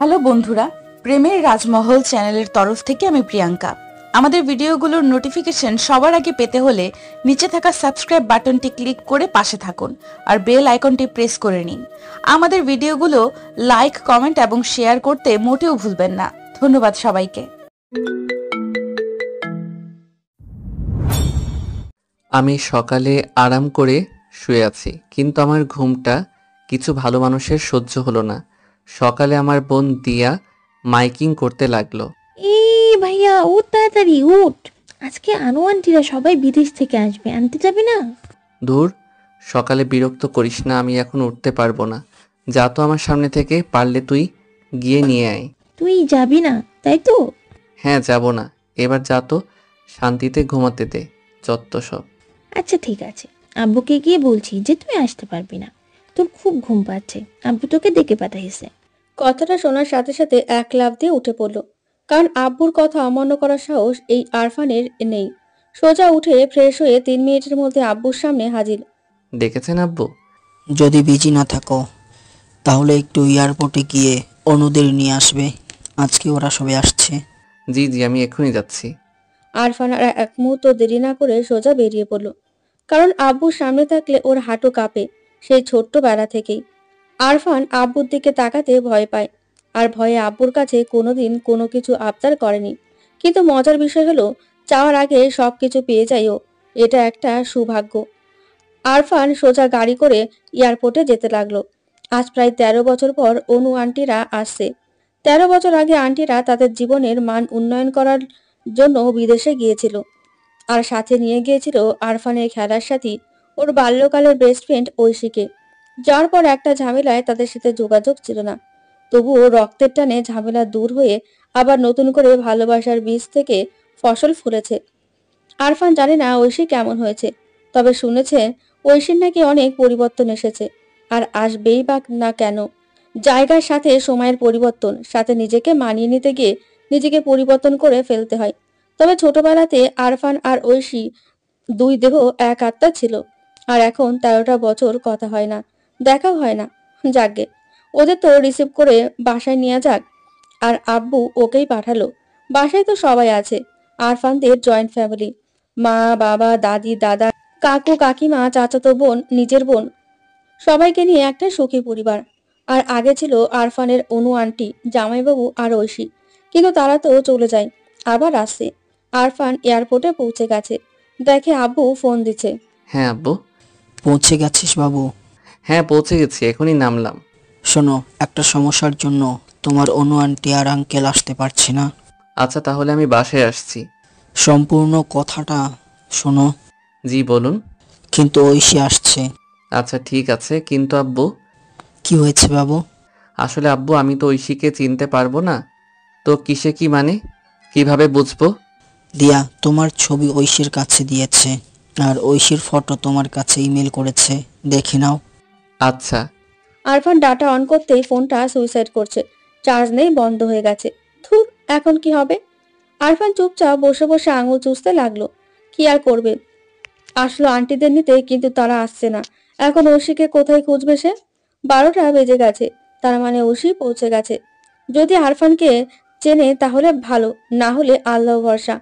Hello বন্ধুরা, প্রেমের রাজমহল চ্যানেলের তরফ থেকে আমি প্রিয়াঙ্কা। আমাদের ভিডিওগুলোর নোটিফিকেশন সবার আগে পেতে হলে নিচে থাকা সাবস্ক্রাইব বাটনটি ক্লিক করে পাশে থাকুন আর বেল আইকনটি প্রেস করে নিন। আমাদের ভিডিওগুলো লাইক, কমেন্ট এবং শেয়ার করতে মোটেও ভুলবেন না। ধন্যবাদ সবাইকে। আমি সকালে আরাম করে শুয়ে আছি, কিন্তু আমার ঘুমটা কিছু ভালো মানুষের সহ্য হলো না। সকালে আমার বোন দিয়া মাইকিং করতে লাগলো। এই ভাইয়া উঠ, তাড়াতাড়ি উঠ, আজকে আনু আন্টিরা সবাই বিদেশ থেকে আসবে, আনতে যাবি না? ধুর, সকালে বিরক্ত করিস না, আমি এখন উঠতে পারবো না। যা তো আমার সামনে থেকে, পারলে তুই গিয়ে নিয়ে আয়। তুই যাবি না তাই তো? হ্যাঁ, যাব না। এবার যা তো, শান্তিতে ঘুমাতে দে, যত সব। আচ্ছা ঠিক আছে, আব্বুকে গিয়ে বলছি যে তুই আসতে পারবি না, তোর খুব ঘুম পাচ্ছে, আব্বু তোকে ডেকে পাঠাইছে। কথাটা শোনার সাথে সাথে এক লাফ দিয়ে উঠে পড়ল, কারণ আব্বুর কথা অমান্য করার সাহস এই আরফানের নেই। সোজা উঠে ফ্রেশ হয়ে 3 মিনিটের মধ্যে আব্বুর সামনে হাজির। দেখেছেন আব্বু? যদি বিজি না থাকো তাহলে একটু এয়ারপোর্টে গিয়ে অনুদের নিয়ে আসবে, আজকে ওরা সবাই আসছে। জি জি, আমি এক্ষুনি যাচ্ছি। আরফান আর এক মুহূর্ত দেরি না করে সোজা বেরিয়ে পড়ল, কারণ আব্বুর সামনে থাকলে ওর হাঁটু কাঁপে সেই ছোট্টবেলা থেকেই। আরফান আব্বুর দিকে তাকাতে ভয় পায়, আর ভয়ে আব্বুর কাছে কোনোদিন কোনো কিছু আবদার করেনি। কিন্তু মজার বিষয় হলো, চাওয়ার আগে সবকিছু পেয়ে যায় ও। এটা একটা সৌভাগ্য। আরফান সোজা গাড়ি করে এয়ারপোর্টে যেতে লাগলো। আজ প্রায় 13 বছর পর অনু আন্টিরা আসছে। 13 বছর আগে আন্টিরা তাদের জীবনের মান উন্নয়ন করার জন্য বিদেশে গিয়েছিল, আর সাথে নিয়ে গিয়েছিল আরফানের খেলার সাথী, ওর বাল্যকালের বেস্ট ফ্রেন্ড ঐশীকে। যার পর একটা ঝামেলায় তাদের সাথে যোগাযোগ ছিল না, তবুও রক্তের টানে ঝামেলা দূর হয়ে আবার নতুন করে ভালোবাসার বীজ থেকে ফসল ফুলেছে। আরফান জানে না ঐশী কেমন হয়েছে, তবে শুনেছে ঐশীর নাকি অনেক পরিবর্তন এসেছে, আর আসবেই বা না কেন। জায়গার সাথে সময়ের পরিবর্তন, সাথে নিজেকে মানিয়ে নিতে গিয়ে নিজেকে পরিবর্তন করে ফেলতে হয়। তবে ছোটবেলাতে আরফান আর ঐশী দুই দেহ এক আত্মা ছিল, আর এখন 13টা বছর কথা হয় না, দেখাও হয় না। যাকগে, ওদের তো রিসিভ করে বাসায় নিয়ে যাক। আর আব্বু ওকেই পাঠালো। বাসায় তো সবাই আছে, আরফানদের জয়েন্ট ফ্যামিলি, মা, বাবা, দাদি, দাদা, কাকু, কাকিমা, চাচাতো বোন, নিজের বোন, সবাইকে নিয়ে একটা সুখী পরিবার। আর আগে ছিল আরফানের অনু আন্টি, জামাইবাবু আর ঐশী, কিন্তু তারা তো চলে যায়, আবার আসছে। আরফান এয়ারপোর্টে পৌঁছে গেছে, দেখে আব্বু ফোন দিচ্ছে। হ্যাঁ আব্বু। পৌঁছে গেছিস বাবু? হ্যাঁ, পৌঁছে গেছি, এখনই নামলাম। শোনো, একটা সমস্যার জন্য তোমার অনু আন্টি আর আঙ্কেল আসতে পারছে না। আচ্ছা, তাহলে আমি বাসায় আসছি। সম্পূর্ণ কথাটা শোনো। জি বলুন। কিন্তু ঐশী আসছে। আচ্ছা ঠিক আছে, কিন্তু আব্বু? কি হয়েছে বাবু? আসলে আব্বু, আমি তো ঐশীকে চিনতে পারবো না, তো কিসে কি মানে, কিভাবে বুঝবো? দিয়া তোমার ছবি ঐশীর কাছে দিয়েছে, আর ঐশীর ফটো তোমার কাছে ইমেল করেছে, দেখে নাও। আচ্ছা। আরফান ডাটা অন করতেই ফোনটা সুইসাইড করছে, চার্জ নেই, বন্ধ হয়ে গেছে। ধুর, এখন কি হবে? আরফান চুপচাপ বসে বসে আঙুল চুষতে লাগলো। কি আর করবে, আসলো আন্টিদের নিতে, কিন্তু তারা আসছে না। এখন ঐশীকে কোথায় খুঁজবে সে? 12টা বেজে গেছে, তার মানে ঐশী পৌঁছে গেছে। যদি আরফানকে চেনে তাহলে ভালো, না হলে আল্লাহ ভরসা।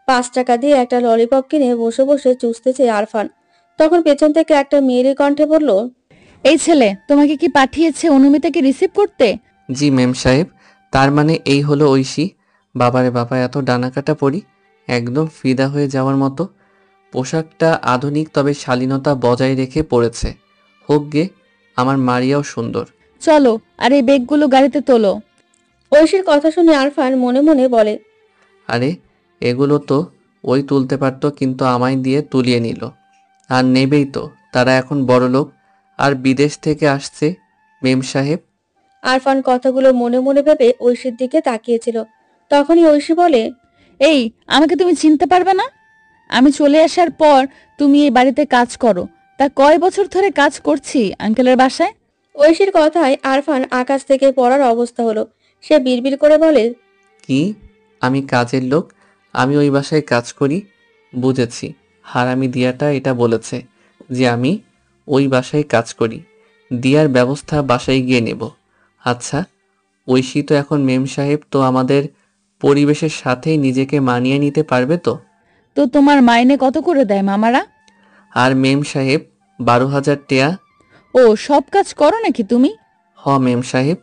5 টাকা দিয়ে একটা ললিপপ কিনে বসে বসে চুষতেছে আরফান। তখন পেছন থেকে একটা মেয়েলি কণ্ঠে বলল, এই ছেলে তোমাকে কি পাঠিয়েছে অনুমিতাকে রিসিভ করতে? জি মেম সাহেব, তার মানে এই হলো ঐশী। বাবারে বাবা, এত ডানাকাটা পরি, একদম ফিদা হয়ে যাওয়ার মতো। পোশাকটা আধুনিক, তবে শালীনতা বজায় রেখে পড়েছে। হোক গে, আমার মারিয়াও সুন্দর। চলো, আর এই ব্যাগগুলো গাড়িতে তোলো। ঐশীর কথা শুনে আরফান মনে মনে বলে, আরে, এগুলো তো ওই তুলতে পারতো, কিন্তু আমায় দিয়ে তুলিয়ে নিল। আর নেবেই তো, তারা এখন বড়লোক আর বিদেশ থেকে আসছে মেম সাহেব। আরফান কথাগুলো মনে মনে ভেবে ঐশীর দিকে তাকিয়েছিল। তখনই ঐশী বলে, এই, আমাকে তুমি চিনতে পারবে না? আমি চলে আসার পর তুমি এই বাড়িতে কাজ করো। তা কয় বছর ধরে কাজ করছি আঙ্কেলের বাসায়। ঐশীর কথায় আরফান আকাশ থেকে পড়ার অবস্থা হলো। সে বিড়বিড় করে বলে, কি? আমি কাজের লোক? আমি ওই বাসায় কাজ করি? বুঝেছি, হারামি দিয়াটা এটা বলেছে যে আমি ওই বাসায় কাজ করি। দিয়ার ব্যবস্থা বাসায় গিয়ে নেব। আচ্ছা, ঐশী তো এখন মেম সাহেব, তো আমাদের পরিবেশের সাথেই নিজেকে মানিয়ে নিতে পারবে তো? তো তোমার মাইনে কত করে দেয় মামারা? আর মেম সাহেব 12,000 টেয়া। ও, সব কাজ করো নাকি তুমি? হ মেম সাহেব।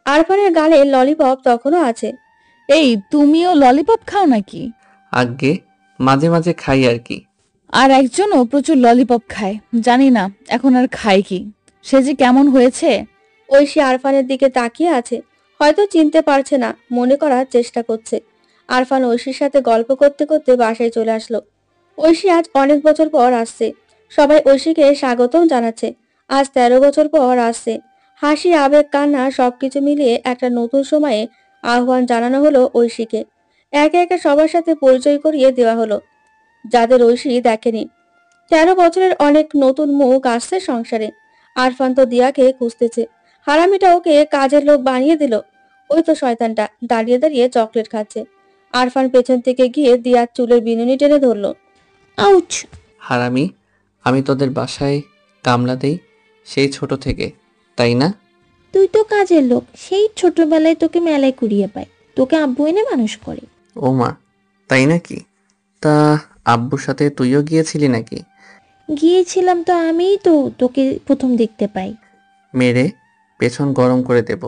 আরফানের গালে ললিপপ তখনও আছে। এই, তুমিও ললিপপ খাও নাকি? আগে মাঝে মাঝে খাই আর কি। আর একজনও প্রচুর ললিপপ খায়, জানি না এখন আর খায় কি। সে যে কেমন হয়েছে। ঐশী আরফানের দিকে তাকিয়ে আছে, হয়তো চিনতে পারছে না, মনে করার চেষ্টা করছে। আরফান ঐশীর সাথে গল্প করতে করতে বাসায় চলে আসলো। ঐশী আজ অনেক বছর পর আসছে। সবাই ঐশীকে স্বাগতম জানাচ্ছে। আজ 13 বছর পর আসছে। হাসি, আবেগ, কান্না সবকিছু মিলিয়ে একটা নতুন সময়ে আহ্বান জানানো হলো ঐশীকে। একে একে সবার সাথে পরিচয় করিয়ে দেওয়া হলো, যাদের ঐশী দেখেনি। 13 বছরের অনেক নতুন মুখ আসছে সংসারে। আরফান তো দিয়াকে খুঁজতেছে। হারামিটা ওকে কাজের লোক বানিয়ে দিল। ওই তো শয়তানটা দাঁড়িয়ে দাঁড়িয়ে চকলেট খাচ্ছে। আরফান পেছন থেকে গিয়ে দিয়ার চুলের বিনুনি টেনে ধরলো। আউচ! হারামি, আমি তোদের বাসায় কামলা দেই সেই ছোট থেকে, তাই না? তুই তো কাজের লোক, সেই ছোটবেলায় তোকে মেলায় কুড়িয়ে পায়, তোকে আব্বু এনে মানুষ করে। ও মা, তাই নাকি? তা আব্বুর সাথে তুইও গিয়েছিলি নাকি? গিয়েছিলাম তো, আমিই তো তোকে প্রথম দেখতে পাই। মেরে পেছন গরম করে দেব।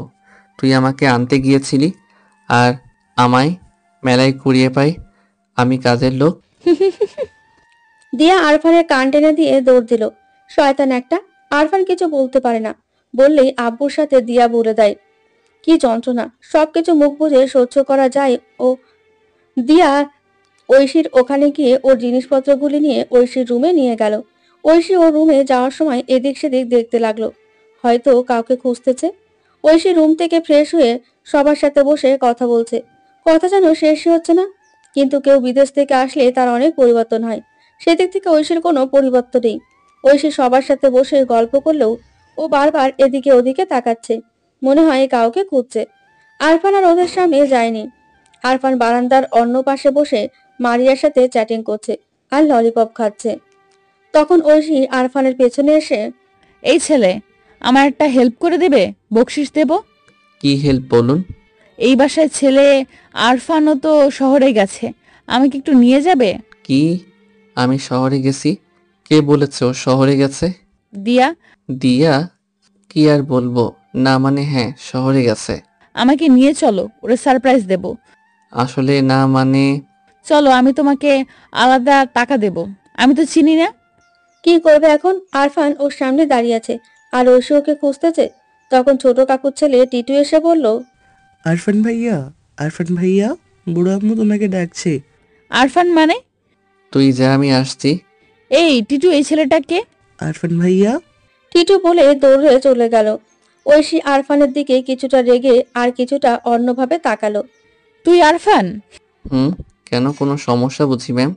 তুই আমাকে আনতে গিয়েছিলি আর আমায় মেলায় কুড়িয়ে পাই, আমি কাজের লোক। দিয়া আরফানের কান টেনে দিয়ে দৌড় দিল। শয়তান একটা। আরফান কিছু বলতে পারে না, বললেই আব্বুর সাথে দিয়া বলে দেয়। কি যন্ত্রণা! সবকিছু মুখ বুঝে সহ্য করা যায়। ও দিয়া ঐশীর ওখানে গিয়ে ওর জিনিসপত্রগুলি নিয়ে ঐশীর রুমে নিয়ে গেল। ঐশী ওর রুমে যাওয়ার সময় এদিক সেদিক দেখতে লাগলো, হয়তো কাউকে খুঁজতেছে। ঐশী রুম থেকে ফ্রেশ হয়ে সবার সাথে বসে কথা বলছে। কথা যেন শেষই হচ্ছে না। কিন্তু কেউ বিদেশ থেকে আসলে তার অনেক পরিবর্তন হয়, সেদিক থেকে ঐশীর কোনো পরিবর্তন নেই। ঐশী সবার সাথে বসে গল্প করলেও ও বারবার এদিকে ওদিকে তাকাচ্ছে, মনে হয় কাউকে খুঁজছে। আরফান আর ওদের সামনে যায়নি। আরফান বারান্দার অন্য পাশে বসে মারিয়ার সাথে চ্যাটিং করছে আর ললিপপ খাচ্ছে। তখন ঐশী আরফানের পেছনে এসে, এই ছেলে, আমার একটা হেল্প করে দেবে? বকশিস দেব। কি হেল্প বলুন? এই বাসায় ছেলে আরফানও তো শহরে গেছে, আমাকে একটু নিয়ে যাবে? কি? আমি শহরে গেছি? কে বলেছে ও শহরে গেছে? দিয়া। দিয়া? কি আর বলবো, না মানে হ্যাঁ, শহরে গেছে। আমাকে নিয়ে চলো, ওরে সারপ্রাইজ দেব। আসলে না মানে। চলো, আমি তোমাকে আলাদা টাকা দেব। আমি তো চিনি না। কি করবে এখন? আরফান ওর সামনে দাঁড়িয়ে আছে আর ঐশী ওকে খুঁজতেছে। তখন ছোট কাকুর ছেলে টিটু এসে বলল, আরফান ভাইয়া, আরফান ভাইয়া, বুড়ো আম্মু তোমাকে ডাকছে। আরফান মানে? তুই যা, আমি আসছি। এই টিটু, এই ছেলেটাকে। আরফান ভাইয়া। টিটু বলে দৌড়ে চলে গেল। ঐশী আরফানের দিকে কিছুটা রেগে আর কিছুটা অন্যভাবে তাকালো। তুই আরফান? হুম, কেন, কোনো সমস্যা বুঝি ম্যাম?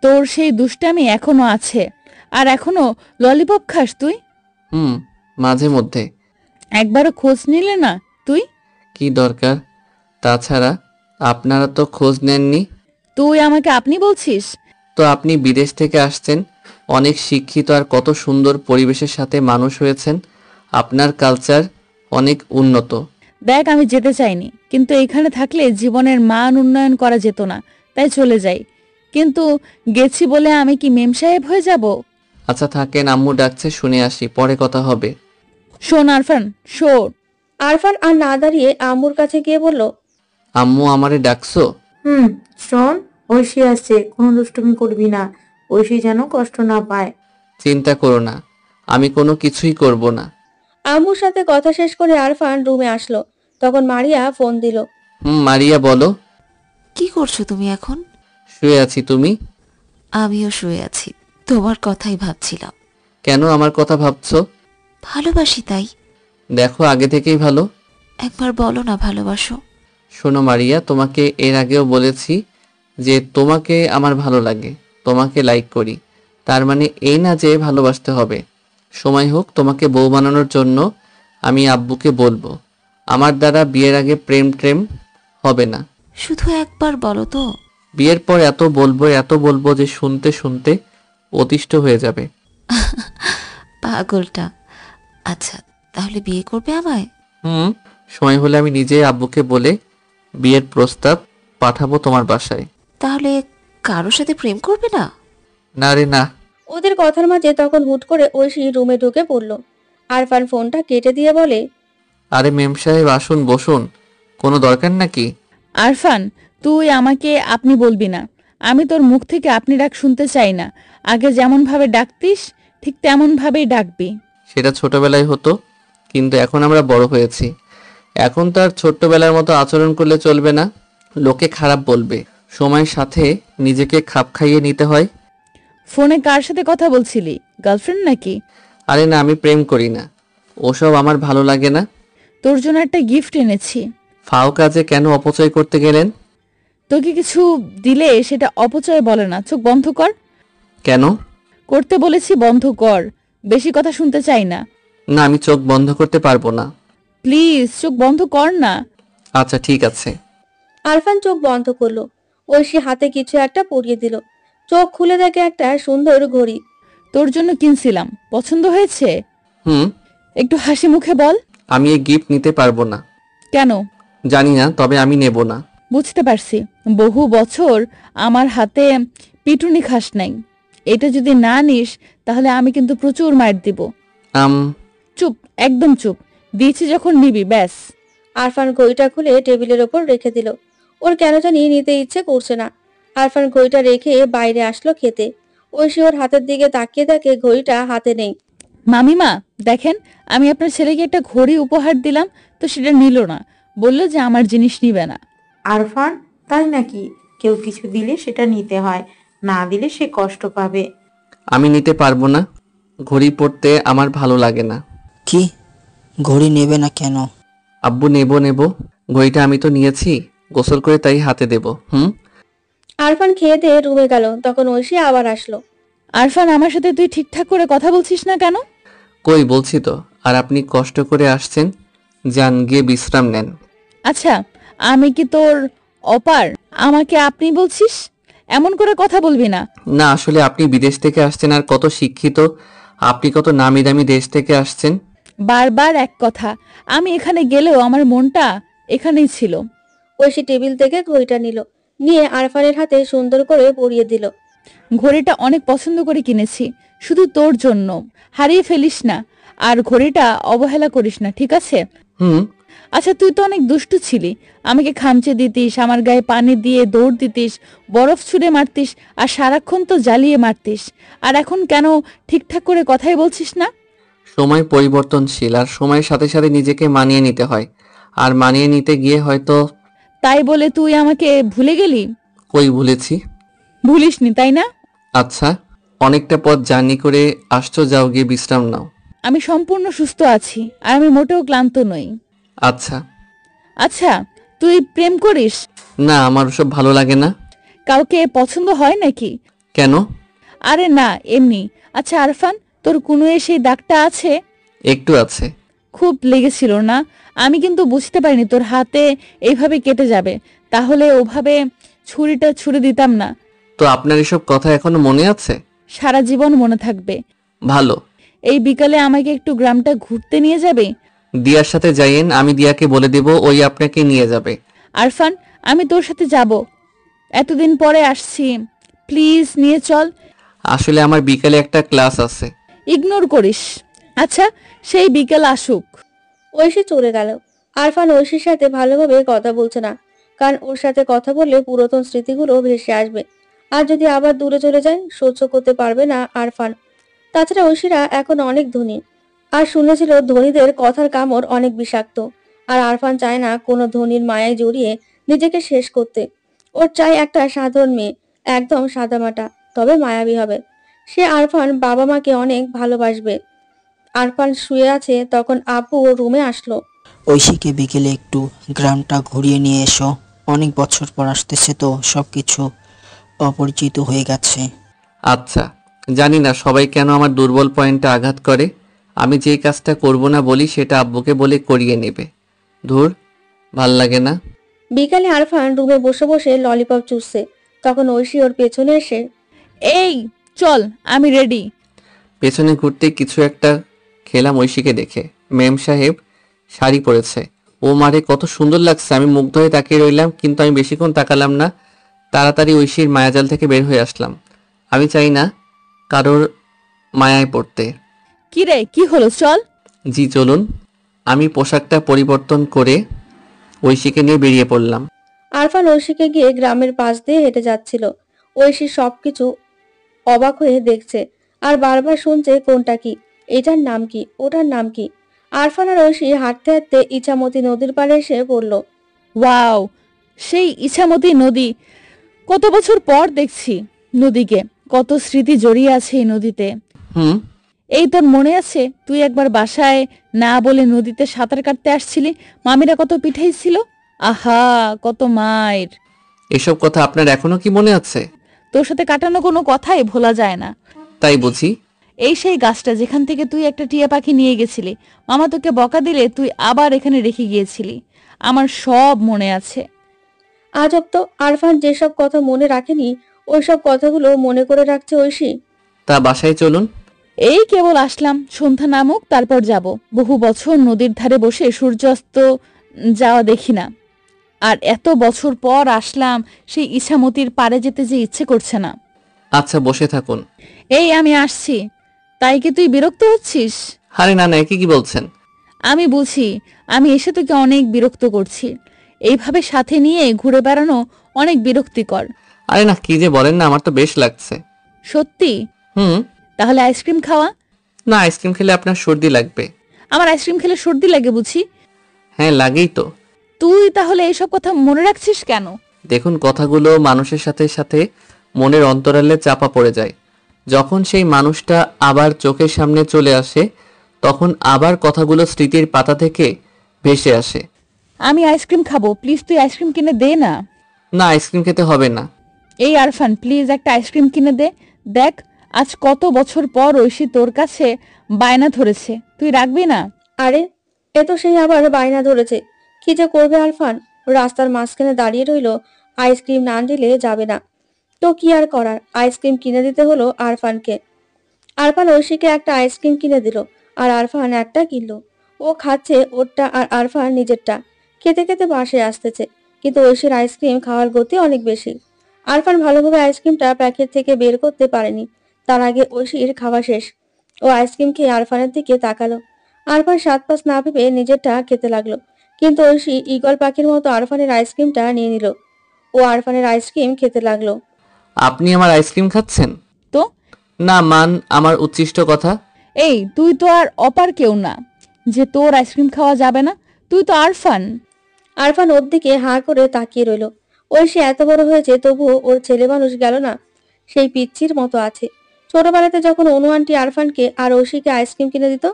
তোর সেই দুষ্টামি এখনো আছে, আর এখনো ললিপপ খাস তুই? হুম, মাঝে মধ্যে। একবারও খোঁজ নিলে না তুই? কি দরকার? তাছাড়া আপনারা তো খোঁজ নেননি। তুই আমাকে আপনি বলছিস? তো আপনি বিদেশ থেকে আসছেন, অনেক শিক্ষিত আর কত সুন্দর পরিবেশের সাথে মানুষ হয়েছেন, আপনার কালচার অনেক উন্নত। দেখ, আমি যেতে চাইনি, কিন্তু এখানে থাকলে জীবনের মান উন্নয়ন করা যেত না, তাই চলে যাই। কিন্তু গেছি বলে আমি কি মেম সাহেব হয়ে যাব? আচ্ছা থাকেন, আম্মু ডাকছে, শুনে আসি, পরে কথা হবে। শোন আরফান, শোন। আরফান আর না দাঁড়িয়ে আম্মুর কাছে গিয়ে বলল, আম্মু আমারে ডাকছো? শোন, ঐশী আসছে, কোনো দুষ্টুমি করবি না, ঐশী যেন কষ্ট না পায়। চিন্তা করো না, আমি কোনো কিছুই করব না। আম্মুর সাথে কথা শেষ করে আরফান রুমে আসলো। তখন মারিয়া ফোন দিল। মারিয়া বলো। কি করছো তুমি এখন? শুয়ে আছি, তুমি? আমিও শুয়ে আছি, তোমার কথাই ভাবছিলাম। কেন আমার কথা ভাবছো? ভালোবাসি তাই। দেখো, আগে থেকেই ভালো। একবার বলো না ভালোবাসো। শোনো মারিয়া, তোমাকে এর আগেও বলেছি যে তোমাকে আমার ভালো লাগে, তোমাকে লাইক করি। তার মানে এই না যে ভালোবাসতে হবে। সময় হোক, তোমাকে বউ বানানোর জন্য আমি আব্বুকে বলবো। আমার দ্বারা বিয়ের আগে প্রেম ট্রেম হবে না। শুধু একবার বলো তো। বিয়ের পর এত বলবো যে শুনতে শুনতে অতিষ্ঠ হয়ে যাবে। পাগলটা। আচ্ছা, তাহলে বিয়ে করবে আমায়? সময় হলে আমি নিজেই আব্বুকে বলে বিয়ের প্রস্তাব পাঠাবো তোমার বাসায়। তাহলে কারোর সাথে প্রেম করবে না? না রে না। ওদের কথার মাঝে তখন হুট করে ঐশী রুমে ঢুকে পড়ল। আরফান ফোনটা কেটে দিয়ে বলে, আরে মেম সাহেব আসুন বসুন, কোনো দরকার নাকি? আরফান, তুই আমাকে আপনি বলবি না। আমি তোর মুখ থেকে আপনি ডাক শুনতে চাই না। আগে যেমন ভাবে ডাকতিস ঠিক তেমন ভাবেই ডাকবি। সেটা ছোটবেলায় হতো, কিন্তু এখন আমরা বড় হয়েছি। এখন তার ছোট্টবেলার মতো আচরণ করলে চলবে না, লোকে খারাপ বলবে। সময়ের সাথে নিজেকে খাপ খাইয়ে নিতে হয়। ফোনে কার সাথে কথা বলছিলি? গার্লফ্রেন্ড নাকি? আরে না, আমি প্রেম করি না, ওসব আমার ভালো লাগে না। তোর জন্য একটা গিফট এনেছি। ফাও কাজে কেন অপচয় করতে গেলেন? তোকে কিছু দিলে সেটা অপচয় বলে না। চোখ বন্ধ কর। কেন? করতে বলেছি, বন্ধ কর। বেশি কথা শুনতে চাই না। না, আমি চোখ বন্ধ করতে পারবো না। প্লিজ চোখ বন্ধ কর না। আচ্ছা ঠিক আছে। আরফান চোখ বন্ধ করলো। ঐশী হাতে কিছু একটা পরিয়ে দিল। চোখ খুলে দেখে একটা সুন্দর ঘড়ি। তোর জন্য কিনছিলাম, পছন্দ হয়েছে? হুম। একটু হাসি মুখে বল। আমি এই গিফট নিতে পারবো না। কেন? জানি না, তবে আমি নেব না। বুঝতে পারছি, বহু বছর আমার হাতে পিটুনি খাস নাই। এটা যদি না নিস তাহলে আমি কিন্তু প্রচুর মার দিব। চুপ, একদম চুপ। দিয়েছি যখন নিবি, ব্যাস। আরফান ঘড়িটা খুলে টেবিলের ওপর রেখে দিল। ওর কেন জানি নিতে ইচ্ছে করছে না। আরফান ঘড়িটা রেখে বাইরে আসলো খেতে। ঐশী ওর হাতের দিকে তাকিয়ে দেখে ঘড়িটা হাতে নেই। মামিমা দেখেন, আমি আপনার ছেলেকে একটা ঘড়ি উপহার দিলাম, তো সেটা নিল না। বলল যে আমার জিনিস নিবে না। আরফান, তাই নাকি? কেউ কিছু দিলে সেটা নিতে হয়, না দিলে সে কষ্ট পাবে। আমি নিতে পারবো না, ঘড়ি পরতে আমার ভালো লাগে না। কি? ঘড়ি নেবে না কেন? আব্বু নেব, ঘড়িটা আমি তো নিয়েছি, গোসল করে তাই হাতে দেব। আরফান খেয়ে দিয়ে রুমে গেল। তখন ঐশী আবার আসলো। আরফান, আমার সাথে তুই ঠিকঠাক করে কথা বলছিস না কেন? কই বলছি তো। আর আপনি কষ্ট করে আসছেন, যান গিয়ে বিশ্রাম নেন। আচ্ছা, আমি কি তোর অপার আমাকে আপনি বলছিস? এমন করে কথা বলবি না। না, আসলে আপনি বিদেশ থেকে আসছেন, আর কত শিক্ষিত, আপনি কত নামি দামি দেশ থেকে আসছেন। বারবার এক কথা। আমি এখানে গেলেও আমার মনটা এখানেই ছিল। ঐশী টেবিল থেকে ঘড়িটা নিল, নিয়ে আরফানের হাতে সুন্দর করে পরিয়ে দিল। ঘড়িটা অনেক পছন্দ করে কিনেছি, শুধু তোর জন্য। হারিয়ে ফেলিস না, আর ঘড়িটা অবহেলা করিস না, ঠিক আছে? আচ্ছা, তুই তো অনেক দুষ্টু ছিলি। আমাকে খামচে দিতিস, আমার গায়ে পানি দিয়ে দৌড় দিতিস, বরফ ছুঁড়ে মারতিস, আর সারাক্ষণ তো জ্বালিয়ে মারতিস। আর এখন কেন ঠিকঠাক করে কথাই বলছিস না? সময় পরিবর্তনশীল, আর সময়ের সাথে সাথে নিজেকে মানিয়ে নিতে হয়, আর মানিয়ে নিতে গিয়ে হয়তো। তাই বলে তুই আমাকে ভুলে গেলি? কই ভুলেছি? ভুলিসনি, তাই না? আচ্ছা, অনেকটা পথ জার্নি করে আসছো, যাও গিয়ে বিশ্রাম নাও। আমি সম্পূর্ণ সুস্থ আছি, আর আমি মোটেও ক্লান্ত নই। আচ্ছা। আচ্ছা, তুই প্রেম করিস? না, আমার ওসব ভালো লাগে না। কাউকে পছন্দ হয় নাকি? কেন? আরে না, এমনি। আচ্ছা আরফান, তোর কুনুয়ে সেই দাগটা আছে? একটু আছে। খুব লেগেছিল না? আমি কিন্তু বুঝতে পারিনি তোর হাতে এইভাবে কেটে যাবে, তাহলে ওভাবে ছুরিটা ছুঁড়ে দিতাম না। তো আপনার এসব কথা এখনো মনে আছে? সারা জীবন মনে থাকবে। ভালো। এই বিকালে আমাকে একটু গ্রামটা ঘুরতে নিয়ে যাবে? দিয়ার সাথে যাইয়েন, আমি দিয়াকে বলে দেব, ওই আপনাকে নিয়ে যাবে। আরফান, আমি তোর সাথে যাব, এতদিন পরে আসছি, প্লিজ নিয়ে চল। আসলে আমার বিকালে একটা ক্লাস আছে। ইগনোর করিস। আচ্ছা, সেই বিকেল আসুক। ঐশী চলে গেল। আরফান ঐশীর সাথে ভালোভাবে কথা বলছে না, কারণ ওর সাথে কথা বললে পুরাতন স্মৃতিগুলো ভেসে আসবে। আর যদি আবার দূরে চলে যায়, সহ্য করতে পারবে না আরফান। তাছাড়া ঐশীরা এখন অনেক ধনী, আর শুনেছিল ধনীদের কথার কামড় অনেক বিষাক্ত। আর আরফান চায় না কোনো ধনীর মায়ায় জড়িয়ে নিজেকে শেষ করতে। ওর চাই একটা সাধারণ মেয়ে, একদম সাদামাটা, তবে মায়াবী হবে। সে আরফান বাবা মাকে অনেক ভালোবাসবে। আরফান শুয়ে আছে, তখন আপু রুমে আসলো। ঐশীকে বিকেলে একটু গ্রামটা ঘুরিয়ে নিয়ে এসো, অনেক বছর পর আসতেছে তো সবকিছু অপরিচিত হয়ে গেছে। আচ্ছা, জানি না সবাই কেন আমার দুর্বল পয়েন্টে আঘাত করে। আমি যেই কাজটা করব না বলি সেটা আব্বুকে বলে করিয়ে নেবে। ধুর, ভাল লাগে না। বিকালে আরফান রুমে বসে বসে ললিপপ চুষছে। তখন ঐশী ওর পেছনে এসে, এই চল, আমি রেডি। পেছনে ঘুরতে কিছু একটা খেলাম ঐশীকে দেখে। মেম সাহেব শাড়ি পরেছে, ও মারে, কত সুন্দর লাগছে। আমি মুগ্ধ হয়ে তাকিয়ে রইলাম, কিন্তু আমি বেশিক্ষণ তাকালাম না। তাড়াতাড়ি ঐশীর মায়াজাল থেকে বের হয়ে আসলাম। আমি চাই না কারোর মায়ায় পড়তে। কি রে, কি হলো, চল। জি চলুন। আমি পোশাকটা পরিবর্তন করে ঐশীকে নিয়ে বেরিয়ে পড়লাম। আরফান ঐশীকে গিয়ে গ্রামের পাশ দিয়ে হেঁটে যাচ্ছিল। ঐশী সবকিছু অবাক হয়ে দেখছে আর বারবার শুনছে কোনটা কি, এটার নাম কি, ওটার নাম কি। আরফান আর ঐশী হাঁটতে হাঁটতে ইছামতি নদীর পাড়ে এসে পড়ল। ওয়াও, সেই ইছামতি নদী। কত বছর পর দেখছি নদীকে, কত স্মৃতি জড়িয়ে আছে এই নদীতে। হুম। এই তোর মনে আছে, তুই একবার বাসায় না বলে নদীতে সাঁতার কাটতে আসছিলি, মামিরা কত পিঠাইছিল, আহা কত মায়ের। এসব কথা আপনার এখনো কি মনে আছে? তোর সাথে কাটানো কোনো কথাই ভোলা যায় না। তাই বুঝি? এই সেই গাছটা যেখান থেকে তুই একটা টিয়া পাখি নিয়ে গেছিলি, মামা তোকে বকা দিলে তুই আবার এখানে রেখে গিয়েছিলি, আমার সব মনে আছে। আজব তো, আরফান যেসব কথা মনে রাখেনি ওইসব কথাগুলো মনে করে রাখছে ঐশী। তা বাসায় চলুন। এই কেবল আসলাম, সন্ধ্যা নামুক তারপর যাব। বহু বছর নদীর ধারে বসে সূর্যাস্ত যাওয়া দেখি না, আর এত বছর পর আসলাম, সেই ইছামতির পাড়ে যেতে যে ইচ্ছে করছে না। আচ্ছা বসে থাকুন। এই আমি আসছি। তাই কি তুই বিরক্ত হচ্ছিস? আরে না না, কি বলছেন? আমি বুঝি আমি এসে তোকে অনেক বিরক্ত করছি। এইভাবে সাথে নিয়ে ঘুরে বেড়ানো অনেক বিরক্তিকর। আরে না, কি যে বলেন না, আমার তো বেশ লাগছে। সত্যি? হুম। তাহলে আইসক্রিম খাওয়া। না, আইসক্রিম খেলে আপনার সর্দি লাগবে। আমার আইসক্রিম খেলে সর্দি লাগে বুঝি? হ্যাঁ লাগেই তো। তুই তাহলে এইসব কথা মনে রাখছিস কেন? দেখুন, কথাগুলো মানুষের সাথে সাথে মনের অন্তরালে চাপা পড়ে যায়। যখন সেই মানুষটা আবার চোখের সামনে চলে আসে, তখন আবার কথাগুলো স্মৃতির পাতা থেকে ভেসে আসে। আমি আইসক্রিম খাবো, প্লিজ তুই আইসক্রিম কিনে দে না। না, আইসক্রিম খেতে হবে না। এই আরফান, প্লিজ একটা আইসক্রিম কিনে দে। দেখ, আজ কত বছর পর ঐশী তোর কাছে বায়না ধরেছে, তুই রাখবি না? আরে, এ তো সেই আবার বায়না ধরেছে। কি যে করবে আরফান, রাস্তার মাঝখানে দাঁড়িয়ে রইল, আইসক্রিম না দিলে যাবে না। তো কি আর করার, আইসক্রিম কিনে দিতে হলো আরফানকে। আরফান ঐশীকে একটা আইসক্রিম কিনে দিল, আর আরফান একটা কিনলো। ও খাচ্ছে ওরটা আর আরফান নিজেরটা। খেতে খেতে বাসায় আসতেছে, কিন্তু ঐশীর আইসক্রিম খাওয়ার গতি অনেক বেশি। আরফান ভালোভাবে আইসক্রিমটা প্যাকেট থেকে বের করতে পারেনি, তার আগে ঐশীর খাওয়া শেষ। ও আইসক্রিম খেয়ে আরফানের দিকে তাকালো। আরফান সাত পাঁচ না ভেবে নিজেরটা খেতে লাগলো, কিন্তু ঐশী ঈগল পাখির মতো আরফানের আইসক্রিমটা নিয়ে নিল। ও আরফানের আইসক্রিম খেতে লাগলো। আপনি আমার আইসক্রিম খাচ্ছেন? তো না মান আমার উচ্ছিষ্ট কথা। এই, তুই তো আর অপার কেউ না যে তোর আইসক্রিম খাওয়া যাবে না, তুই তো আরফান। আরফান ওর দিকে হাঁ করে তাকিয়ে রইল। ঐশী এত বড় হয়েছে তবুও ওর ছেলে মানুষ গেল না, সেই পিচ্চির মতো আছে। ছোটবেলাতে যখন অনু আন্টি আরফানকে আর ঐশীকে আইসক্রিম কিনে দিত,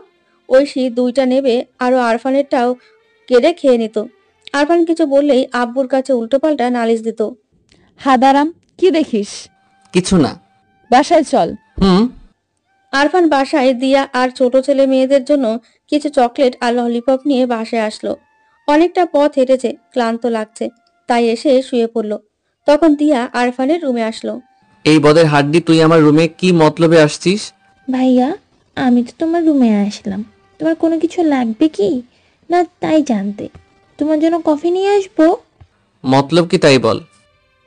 ঐশী দুইটা নেবে আরো আরফানেরটাও কেড়ে খেয়ে নিত। আরফান কিছু বললেই আব্বুর কাছে উল্টোপাল্টা নালিশ দিত। হাদারাম, কি দেখিস? কিছু না। বাসায় চল। হুম। আরফান বাসায় দিয়া আর ছোট ছেলে মেয়েদের জন্য কিছু চকলেট আর ললিপপ নিয়ে বাসায় আসলো। অনেকটা পথ হেঁটেছে, ক্লান্ত লাগছে, তাই এসে শুয়ে পড়লো। তখন দিয়া আরফানের রুমে আসলো। এই বদের হাড্ডি, তুই আমার রুমে কি মতলবে আসছিস? ভাইয়া, আমি তো তোমার রুমে আসলাম, তোমার কোনো কিছু লাগবে কি না তাই জানতে। তোমার জন্য কফি নিয়ে আসবো? মতলব কি তাই বল।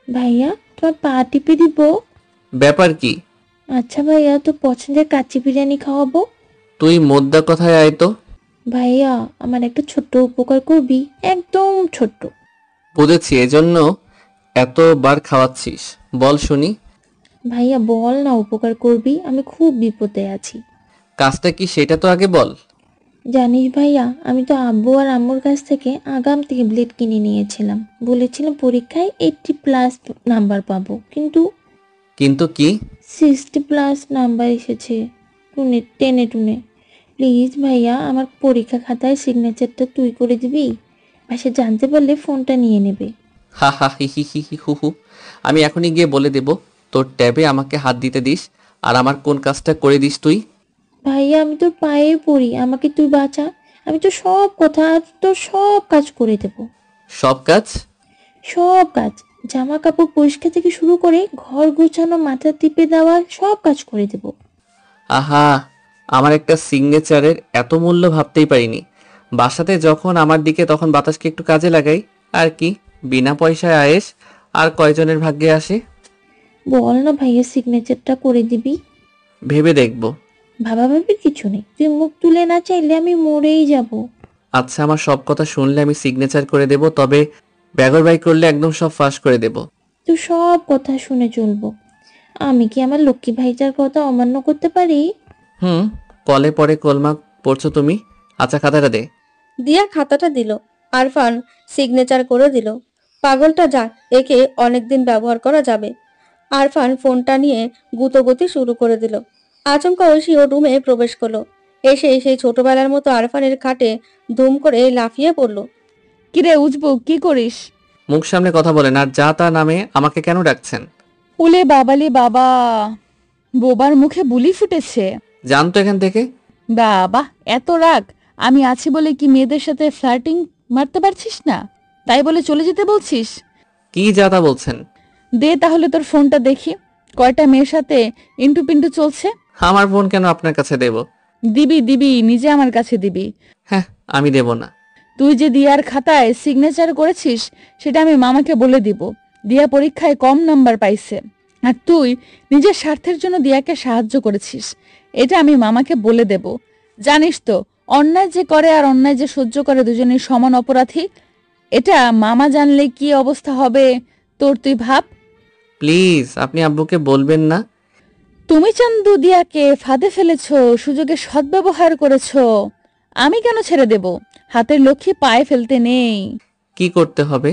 ভাইয়া, তোমার পা টিপে দিব? ব্যাপার কি? আচ্ছা ভাইয়া, তো পছন্দের কাচ্চি বিরিয়ানি খাওয়াবো। তুই মোদ্দা কথায় আয় তো। ভাইয়া, আমার একটা ছোট্ট উপকার করবি, একদম ছোট্ট। বুঝেছি, এজন্য এতবার খাওয়াচ্ছিস। বল শুনি। ভাইয়া বল না, উপকার করবি, আমি খুব বিপদে আছি। কাজটা কি সেটা তো আগে বল। জানিস ভাইয়া, আমি তো আব্বু আর আম্মুর কাছ থেকে আগাম থেকে ব্লেড কিনে নিয়েছিলাম, বলেছিলাম পরীক্ষায় 80+ নাম্বার পাবো, কিন্তু কিন্তু কি? 60+ নাম্বার এসেছে টেনে টুনে। প্লিজ ভাইয়া, আমার পরীক্ষা খাতায় সিগনেচারটা তুই করে দিবি? বাসা জানতে পারলে ফোনটা নিয়ে নেবে। হা হা হি হি হি হি হু হু। আমি এখনই গিয়ে বলে দেব তোর ট্যাবে আমাকে হাত দিতে দিস, আর আমার কোন কাজটা করে দিস তুই। ভাইয়া, আমি তোর পায়ে পড়ি, আমাকে তুই বাঁচা। আমি তো সব কথা, তোর সব কাজ করে দেব। সব কাজ? সব কাজ, জামা কাপড় পরিষ্কার থেকে শুরু করে ঘর গোছানো, মাথা টিপে দেওয়া, সব কাজ করে দেব। আহা, আমার একটা সিগনেচারের এত মূল্য ভাবতেই পারিনি। বাসাতে যখন আমার দিকে তখন বাতাসকে একটু কাজে লাগাই। আর কি, বিনা পয়সায় আয়েশ আর কয়জনের ভাগ্যে আসে? বল না ভাইয়া সিগনেচারটা করে দিবি। ভেবে দেখব। ভাবির কিছু নেই, তুই মুখ তুলে না চাইলে আমি মরেই যাব। আচ্ছা, আমার সব কথা শুনলে আমি সিগনেচার করে দেব, তবে ব্যাগর বাই করলে একদম সব ফাঁস করে দেব। তুই সব কথা শুনে চলবো। আমি কি আমার লক্ষ্মী ভাইটার কথা অমান্য করতে পারি? কলে পরে কলমা পড়ছো তুমি। আচ্ছা, খাতাটা দে। দিয়া খাতাটা দিল। আরফান সিগনেচার করে দিল। পাগলটা যাক, একে অনেকদিন ব্যবহার করা যাবে। আরফান ফোনটা নিয়ে গুতোগতি শুরু করে দিল। আচমকা ঐশী ও রুমে প্রবেশ করলো। এসে সেই ছোটবেলার মতো আরফানের খাটে ধুম করে লাফিয়ে পড়ল। কিরে উজবু, কি করিস? মুখ সামনে কথা বলেন, আর যা তা নামে আমাকে কেন ডাকছেন? উলে বাবালে বাবা, বোবার মুখে বুলি ফুটেছে। জান তো এখান থেকে। বাবা, এত রাগ! আমি আছি বলে কি মেয়েদের সাথে ফ্লার্টিং মারতে পারছিস না? তাই বলে চলে যেতে বলছিস? কি যা তা বলছেন? দে তাহলে তোর ফোনটা দেখি, কয়টা মেয়ের সাথে ইন্টু পিন্টু চলছে। আমার ফোন কেন আপনার কাছে দেব? দিবি দিবি, নিজে আমার কাছে দিবি। হ্যাঁ, আমি দেব না। তুই যে দিয়ার খাতায় সিগনেচার করেছিস সেটা আমি মামাকে বলে দিব। দিয়া পরীক্ষায় কম নাম্বার পাইছে, আর তুই নিজের স্বার্থের জন্য দিয়াকে সাহায্য করেছিস, এটা আমি মামাকে বলে দেব। জানিস তো, অন্যায় যে করে আর অন্যায় যে সহ্য করে দুজনের সমান অপরাধী। এটা মামা জানলে কি অবস্থা হবে তোর, তুই ভাব। প্লিজ, আপনি আব্বুকে বলবেন না। তুমি চান্দু দিয়াকে ফাঁদে ফেলেছো, সুযোগে সদ্ব্যবহার করেছো। আমি কেন ছেড়ে দেব? হাতের লক্ষ্মী পায়ে ফেলতে নেই। কি করতে হবে?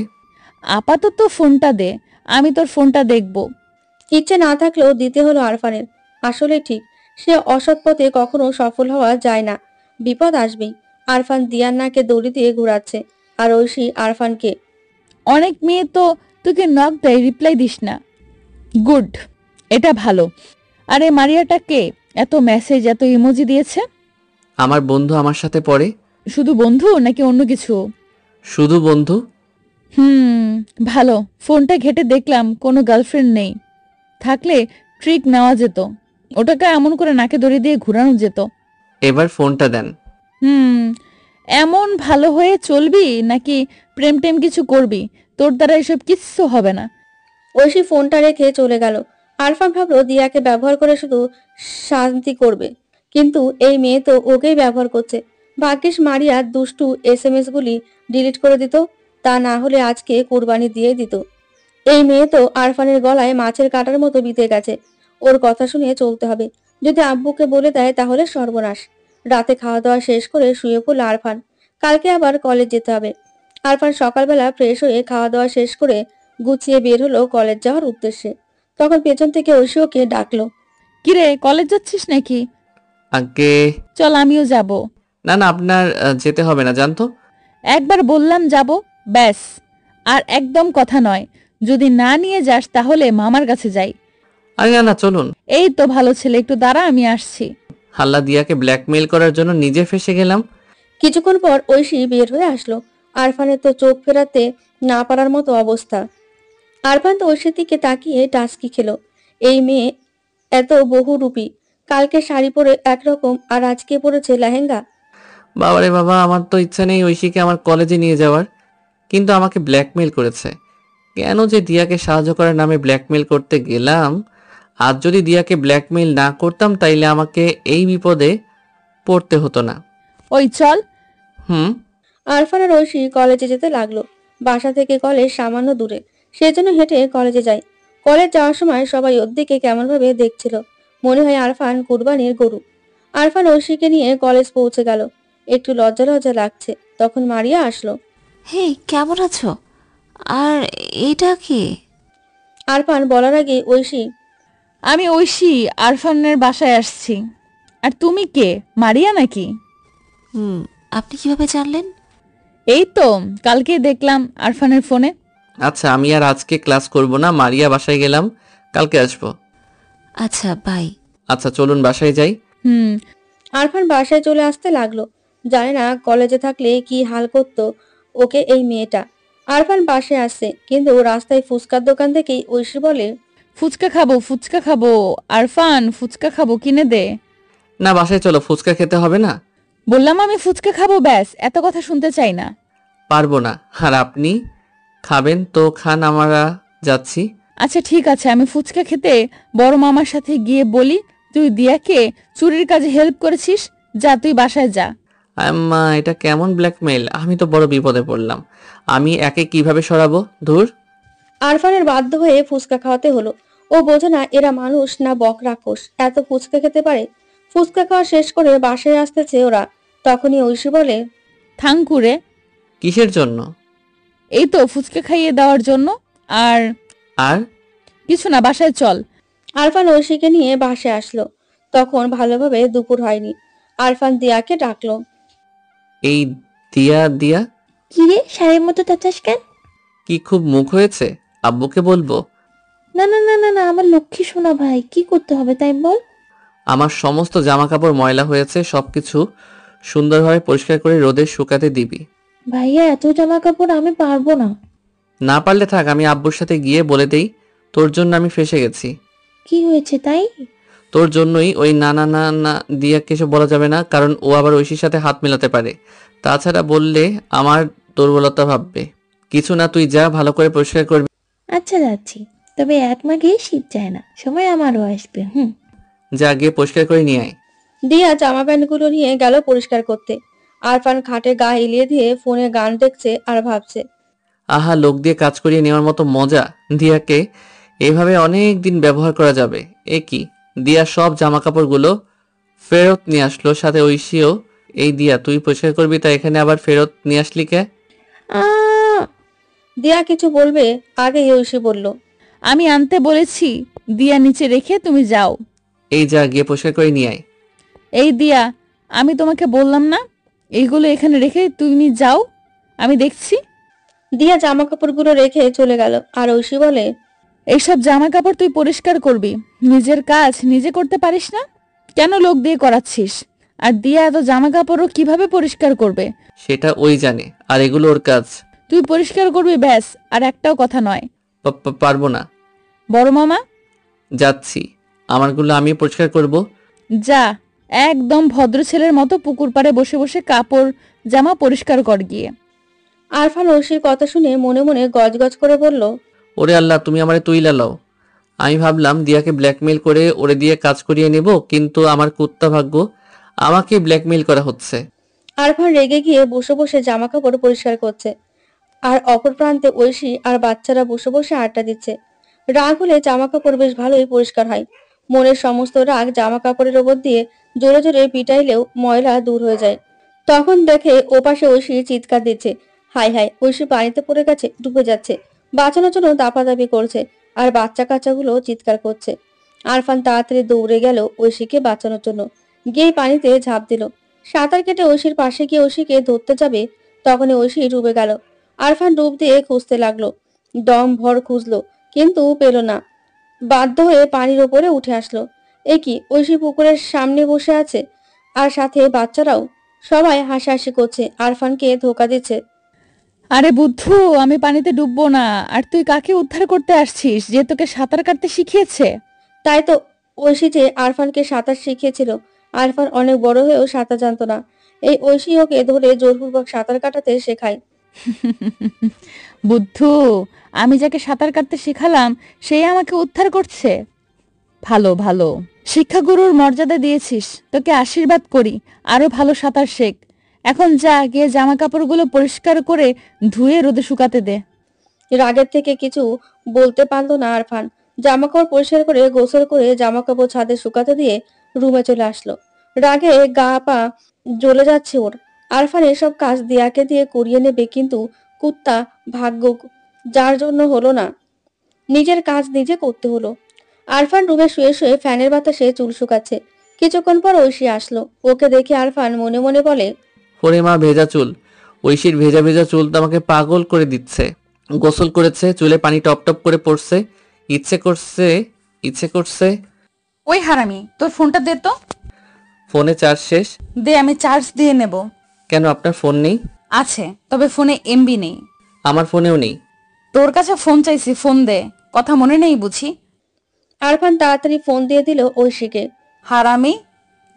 আপাতত ফোনটা দে, আমি তোর ফোনটা দেখব। ইচ্ছে না থাকলেও দিতে হলো আরফানের। আসলে ঠিক, সে অসৎ পথে কখনো সফল হওয়া যায় না, বিপদ আসবেই। আরফান দিয়ান্নাকে দড়ি দিয়ে ঘুরাচ্ছে, আর ঐশী আরফানকে। অনেক মেয়ে তো তোকে নক দেয়, রিপ্লাই দিস না। গুড, এটা ভালো। আরে মারিয়াটা কে? এত মেসেজ, এত ইমোজি দিয়েছে। আমার বন্ধু আমার সাথে পড়ে। শুধু বন্ধু নাকি অন্য কিছু? শুধু বন্ধু। ভালো। ফোনটা ঘেটে দেখলাম কোনো গার্লফ্রেন্ড নেই। থাকলে ট্রিক নেওয়া যেত, ওটাকে এমন করে নাকে দড়ি দিয়ে ঘুরানো যেত। এবার ফোনটা দেন। এমন ভালো হয়ে চলবি নাকি প্রেম টেম কিছু করবি? তোর দ্বারা এসব কিচ্ছু হবে না। ঐশী ফোনটা রেখে চলে গেল। আরফান ভাবলো দিয়াকে ব্যবহার করে শুধু শান্তি করবে, কিন্তু এই মেয়ে তো ওকেই ব্যবহার করছে। ভাগ্যিস মারিয়া দুষ্টু SMS গুলি ডিলিট করে দিত, তা না হলে আজকে কুরবানি দিয়ে দিত। এই মেয়ে তো আরফানের গলায় মাছের কাঁটার মতো বিঁধে গেছে। ওর কথা শুনে চলতে হবে। যদি আব্বুকে বলে দেয় তাহলে সর্বনাশ। রাতে খাওয়া দাওয়া শেষ করে শুয়ে পড়ল আরফান। কালকে আবার কলেজ যেতে হবে। আরফান সকালবেলা ফ্রেশ হয়ে খাওয়া দাওয়া শেষ করে গুছিয়ে বের হলো কলেজ যাওয়ার উদ্দেশ্যে। তখন পেছন থেকে ঐশী ওকে ডাকলো। কিরে, কলেজ যাচ্ছিস নাকি? আগে চল, আমিও যাব। না না, আপনার যেতে হবে না, জানতো। একবার বললাম যাব, ব্যাস। আর একদম কথা নয়, যদি না নিয়ে যাস তাহলে মামার কাছে যাই। আরে না না, চলুন। এই তো ভালো ছেলে, একটু দাঁড়া, আমি আসছি। হাল্লা দিয়াকে ব্ল্যাকমেইল করার জন্য নিজে ফেসে গেলাম। কিছুক্ষণ পর ঐশী বের হয়ে আসলো। আরফানের তো চোখ ফেরাতে না পারার মতো অবস্থা। আরফান তো ঐশীর দিকে তাকিয়ে টাস্কি খেলো। এই মেয়ে এত বহুরূপী, কালকে শাড়ি পরে একরকম আর আজকে পরেছে লেহেঙ্গা। বাবারে বাবা, আমার তো ইচ্ছা নেই ঐশীকে আমার কলেজে নিয়ে যাওয়ার, কিন্তু আমাকে ব্ল্যাকমেইল করেছে। কেন যে দিয়াকে সাহায্য করার নামে ব্ল্যাকমেইল করতে গেলাম। আজ যদি দিয়াকে ব্ল্যাকমেইল না করতাম তাইলে আমাকে এই বিপদে পড়তে হতো না। ওই চল। আরফান আর ঐশী কলেজে যেতে লাগলো। বাসা থেকে কলেজ সামান্য দূরে, সেজন্য হেঁটে কলেজে যায়। কলেজ যাওয়ার সময় সবাই ওর দিকে কেমন ভাবে দেখছিল, মনে হয় আরফান কুরবানির গরু। আরফান ঐশীকে নিয়ে কলেজ পৌঁছে গেল। একটু লজ্জা লজ্জা লাগছে। তখন মারিয়া আসলো। হে, কেমন আছো? আর এটা কি? আরফান বলার আগে ঐশী, আমি ঐশী, আরফানের বাসায় আসছি। আর তুমি কে, মারিয়া নাকি? আপনি কিভাবে জানলেন? এই তো কালকে দেখলাম আরফানের ফোনে। আচ্ছা, আমি আর আজকে ক্লাস করব না, মারিয়া বাসায় গেলাম, কালকে আসবো। আচ্ছা, বাই। আচ্ছা, চলুন বাসায় যাই। আরফান বাসায় চলে আসতে লাগলো। জানে না কলেজে থাকলে কি হাল করতো ওকে এই মেয়েটা। আরফান বাসায় আসছে, কিন্তু রাস্তায় ফুচকার দোকান থেকেই ঐশী বলে, ফুচকা খাবো, ফুচকা খাবো। আরফান, ফুচকা খাবো, কিনে দে। না, বাসায় চলো, ফুচকা খেতে হবে না। বললাম আমি ফুচকা খাবো, ব্যাস, এত কথা শুনতে চাই না। পারবো না। আর আপনি খাবেন তো খান, আমরা যাচ্ছি। আচ্ছা ঠিক আছে, আমি ফুচকা খেতে বড় মামার সাথে গিয়ে বলি তুই দিয়াকে চুরির কাজে হেল্প করেছিস। যা, তুই বাসায় যা। আম্মা, এটা কেমন ব্ল্যাকমেইল? আমি তো বড় বিপদে পড়লাম। আমি একে কিভাবে সরাবো? ধুর। আরফানের বাধ্য হয়ে ফুচকা খাওয়াতে হলো। ও বোঝে না এরা মানুষ না বক রাক্ষস, এত ফুচকা খেতে পারে। ফুচকা খাওয়া শেষ করে বাসায় আসতেছে ওরা, তখনই ঐশী বলে, থাঙ্কুরে, কিসের জন্য? এই তো ফুচকা খাইয়ে দেওয়ার জন্য। আর আর কিছু না, বাসায় চল। আরফান ঐশীকে নিয়ে বাসায় আসলো। তখন ভালোভাবে দুপুর হয়নি। আরফান দিয়াকে ডাকলো। এই দিয়া দিয়া কি রে, শাড়ির মতো তাচাস কেন? কি খুব মুখ হয়েছে? আব্বুকে বলবো? না না না না না, আমার লক্ষ্মী সোনা ভাই, কি করতে হবে তাই বল। আমার সমস্ত জামা কাপড় ময়লা হয়েছে, সবকিছু সুন্দরভাবে পরিষ্কার করে রোদে শুকাতে দিবি। ভাইয়া এত জামা কাপড় আমি পারবো না। না পারলে থাক, আমি আব্বুর সাথে গিয়ে বলে দেই তোর জন্য আমি ফেঁসে গেছি। কি হয়েছে তাই? তোর জন্যই। ওই না না না না দিয়া কিছু বলা যাবে না, কারণ ও আবার ঐশীর সাথে হাত মেলাতে পারে। তাছাড়া বললে আমার দুর্বলতা ভাববে। কিছু না, তুই যা, ভালো করে পরিষ্কার করবি। আচ্ছা যাচ্ছি, তবে এক মাঘে শীত যায় না, সময় আমারও আসবে। যা, গিয়ে পরিষ্কার করে নিয়ে আয়। দিয়া জামা প্যান্টগুলো নিয়ে গেল পরিষ্কার করতে। আরফান খাটে গা এলিয়ে দিয়ে ফোনে গান দেখছে আর ভাবছে, আহা, লোক দিয়ে কাজ করিয়ে নেওয়ার মতো মজা। দিয়াকে এভাবে অনেক দিন ব্যবহার করা যাবে। এ কি, দিয়া সব জামা কাপড়গুলো ফেরত নিয়ে আসলো, সাথে ঐশীও। এই দিয়া, তুই পরিষ্কার করবি, তা এখানে আবার ফেরত নিয়ে আসলি কে? দিয়া কিছু বলবে আগে ঐশী বলল, আমি আনতে বলেছি, দিয়া নিচে রেখে তুমি যাও। এই যা, গিয়ে পরিষ্কার করে নিয়ে আয়। এই দিয়া, আমি তোমাকে বললাম না এইগুলো এখানে রেখে তুমি যাও, আমি দেখছি। দিয়া জামা কাপড়গুলো রেখে চলে গেল। আর ঐশী বলে, এইসব জামা কাপড় তুই পরিষ্কার করবি, নিজের কাজ নিজে করতে পারিস না? কেন লোক দিয়ে করাচ্ছিস? আর দিয়া এত জামা কাপড়ও কিভাবে পরিষ্কার করবে? সেটা ওই জানে, আর এগুলো ওর কাজ। তুই পরিষ্কার করবি, ব্যাস, আর একটাও কথা নয়। পারবো না। বড় মামা, যাচ্ছি, আমারগুলো আমি পরিষ্কার করব। যা, একদম ভদ্র ছেলের মতো পুকুর পাড়ে বসে বসে কাপড় জামা পরিষ্কার কর গিয়ে। আরফান ঐশীর কথা শুনে মনে মনে গজগজ করে বলল, ওরে আল্লাহ, তুমি আমারে তুইলা লাও। আমি ভাবলাম দিয়াকে ব্ল্যাকমেইল করে ওরে দিয়ে কাজ করিয়ে নেব, কিন্তু আমার কুত্তা ভাগ্য, আমাকে ব্ল্যাকমেইল করা হচ্ছে। আরফান রেগে গিয়ে বসে বসে জামা কাপড় পরিষ্কার করছে। আর অপর প্রান্তে ঐশী আর বাচ্চারা বসে বসে আড্ডা দিচ্ছে। রাগ হলে জামা কাপড় বেশ ভালোই পরিষ্কার হয়। মনের সমস্ত রাগ জামা কাপড়ের ওপর দিয়ে জোরে জোরে পিটাইলেও ময়লা দূর হয়ে যায়। তখন দেখে ওপাশে ঐশী চিৎকার দিচ্ছে, হাই হাই, ঐশী পানিতে পড়ে গেছে, ডুবে যাচ্ছে। বাঁচানোর জন্য দাপাদাপি করছে, আর বাচ্চা কাচ্চাগুলো চিৎকার করছে। আরফান তাড়াতাড়ি দৌড়ে গেল ঐশীকে বাঁচানোর জন্য, গিয়ে পানিতে ঝাঁপ দিল। সাঁতার কেটে ঐশীর পাশে গিয়ে ঐশীকে ধরতে যাবে, তখনই ঐশী ডুবে গেল। আরফান ডুব দিয়ে খুঁজতে লাগলো, দম ভর খুঁজলো, কিন্তু পেল না। বাধ্য হয়ে পানির ওপরে উঠে আসলো। এ কি, ঐশী পুকুরের সামনে বসে আছে, আর সাথে বাচ্চারাও। সবাই হাসাহাসি করছে, আরফানকে ধোকা দিচ্ছে। আরে বুদ্ধু, আমি পানিতে ডুববো না। আর তুই কাকে উদ্ধার করতে আসছিস যে তোকে সাঁতার কাটতে শিখিয়েছে? তাই তো, ঐশী যে আরফানকে সাঁতার শিখিয়েছিল। আরফান অনেক বড় হয়েও সাঁতার জানতো না। এই ঐশী ওকে ধরে জোরপূর্বক সাঁতার কাটাতে শেখায়। বুদ্ধু, আমি যাকে সাঁতার কাটতে শেখালাম সেই আমাকে উদ্ধার করছে। ভালো ভালো, শিক্ষাগুরুর মর্যাদা দিয়েছিস, তোকে আশীর্বাদ করি, আরো ভালো সাঁতার শেখ। এখন যা, গিয়ে জামা কাপড়গুলো পরিষ্কার করে ধুয়ে রোদে শুকাতে দে। রাগের থেকে কিছু বলতে পারলো না আরফান। জামা কাপড় পরিষ্কার করে গোসল করে জামা কাপড় ছাদে শুকাতে দিয়ে রুমে চলে আসলো। রাগে গা পা জ্বলে যাচ্ছে ওর। আরফান এসব কাজ দিয়াকে দিয়ে করিয়ে নেবে, কিন্তু কুত্তা ভাগ্য যার জন্য হলো না, নিজের কাজ নিজে করতে হলো। আরফান রুমে শুয়ে শুয়ে ফ্যানের বাতাসে চুল শুকাচ্ছে। কিছুক্ষণ পর ঐশী আসলো। ওকে দেখে আরফান মনে মনে বলে, ওরে মা, ভেজা চুল! ঐশীর ভেজা ভেজা চুল তো আমাকে পাগল করে দিচ্ছে। গোসল করেছে, চুলে পানি টপ টপ করে পড়ছে, ইচ্ছে করছে। ওই হারামি, তোর ফোনটা দে তো। ফোনে চার্জ শেষ। দে, আমি চার্জ দিয়ে নেব। কেন, আপনার ফোন নেই? আছে, তবে ফোনে এমবি নেই। আমার ফোনেও নেই। তোর কাছে ফোন চাইছি, ফোন দে। কথা মনে নেই বুঝি? আরফান তাড়াতাড়ি ফোন দিয়ে দিল ঐশীকে। হারামি,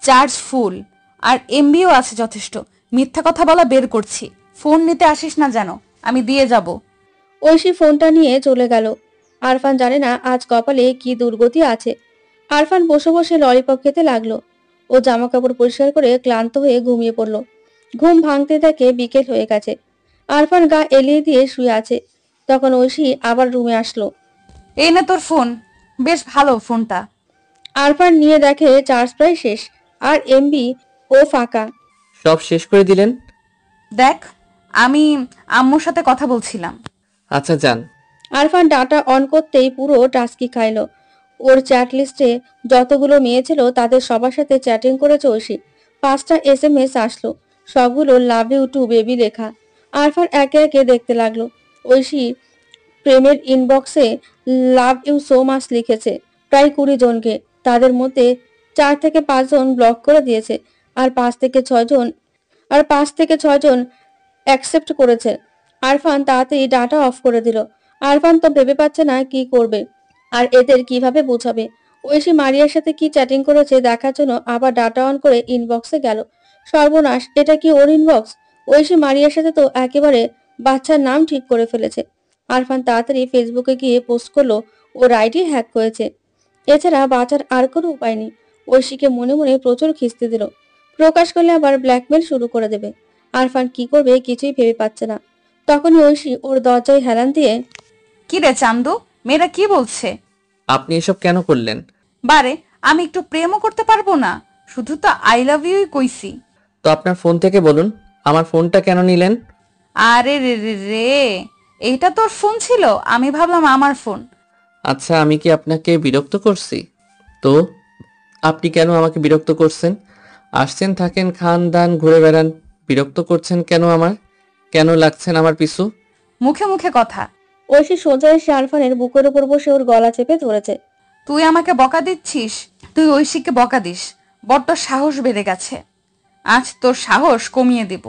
চার্জ ফুল, আর এমবিও আছে যথেষ্ট। মিথ্যা কথা বলা বের করছি। ফোন নিতে আসিস না যেন, আমি দিয়ে যাব। ঐশী ফোনটা নিয়ে চলে গেল। আরফান জানে না আজ কপালে কি দুর্গতি আছে। আরফান বসে বসে ললিপপ খেতে লাগলো। ও জামা কাপড় পরিষ্কার করে ক্লান্ত হয়ে ঘুমিয়ে পড়ল। ঘুম ভাঙতে থাকে বিকেল হয়ে গেছে। আরফান গা এলিয়ে দিয়ে শুয়ে আছে। তখন ঐশী আবার রুমে আসলো। এই না তোর ফোন, বেশ ভালো ফোনটা। আরফান নিয়ে দেখে চার্জ প্রায় শেষ, আর এমবি ও ফাঁকা। সব শেষ করে দিলেন? দেখ, আমি আম্মুর সাথে কথা বলছিলাম। আচ্ছা যান। আরফান ডাটা অন করতেই পুরো টাস্কি খাইলো। ওর চ্যাট লিস্টে যতগুলো মেয়ে ছিল তাদের সবার সাথে চ্যাটিং করেছে ঐশী। 5টা SMS আসলো, সবগুলো লাভ ইউ টু বেবি লেখা। আরফান একে একে দেখতে লাগলো। ঐশী প্রেমের ইনবক্সে লাভ ইউ সো মাচ লিখেছে প্রায় 20 জনকে। তাদের মধ্যে 4 থেকে 5 জন ব্লক করে দিয়েছে, আর 5 থেকে 6 জন অ্যাকসেপ্ট করেছে। আরফান তাড়াতাড়ি ডাটা অফ করে দিল। আরফান তো ভেবে পাচ্ছে না কি করবে আর এদের কিভাবে বোঝাবে। ঐশী মারিয়ার সাথে কি চ্যাটিং করেছে দেখার জন্য আবার ডাটা অন করে ইনবক্সে গেল। সর্বনাশ, এটা কি ওর ইনবক্স? ঐশী মারিয়ার সাথে তো একেবারে বাচ্চার নাম ঠিক করে ফেলেছে। আরফান তাড়াতাড়ি ফেসবুকে গিয়ে পোস্ট করলো ওর আইডি হ্যাক হয়েছে। এছাড়া বাঁচার আর কোনো উপায় নেই। ঐশীকে মনে মনে প্রচুর খিস্তি দিল। প্রকাশ করলে আবার ব্ল্যাকমেল শুরু করে দেবে। আরফান কি করবে কিছুই ভেবে পাচ্ছে না। তখনই ঐশী ওর দরজায় হেলান দিয়ে, কি রে চান্দু, মেয়েরা কি বলছে? আপনি এসব কেন করলেন? বারে, আমি একটু প্রেমও করতে পারবো না? শুধু তো আই লাভ ইউই কইছি। তো আপনার ফোন থেকে বলুন, আমার ফোনটা কেন নিলেন? আরে রে রে রে, এইটা তোর ফোন ছিল? আমি ভাবলাম আমার ফোন। আচ্ছা, আমি কি আপনাকে বিরক্ত করছি? তো আপনি কেন আমাকে বিরক্ত করছেন? আসছেন, থাকেন, খান, দান, ঘুরে বেড়ান, বিরক্ত করছেন কেন? কেন লাগছেন আমার পিছু? মুখে মুখে কথা। ঐশী সোজা এসে আরফানের বুকের উপর বসে ওর গলা চেপে ধরেছে। তুই আমাকে বকা দিচ্ছিস? তুই ঐশীকে বকা দিস? বড্ড সাহস বেড়ে গেছে। আজ তোর সাহস কমিয়ে দেব।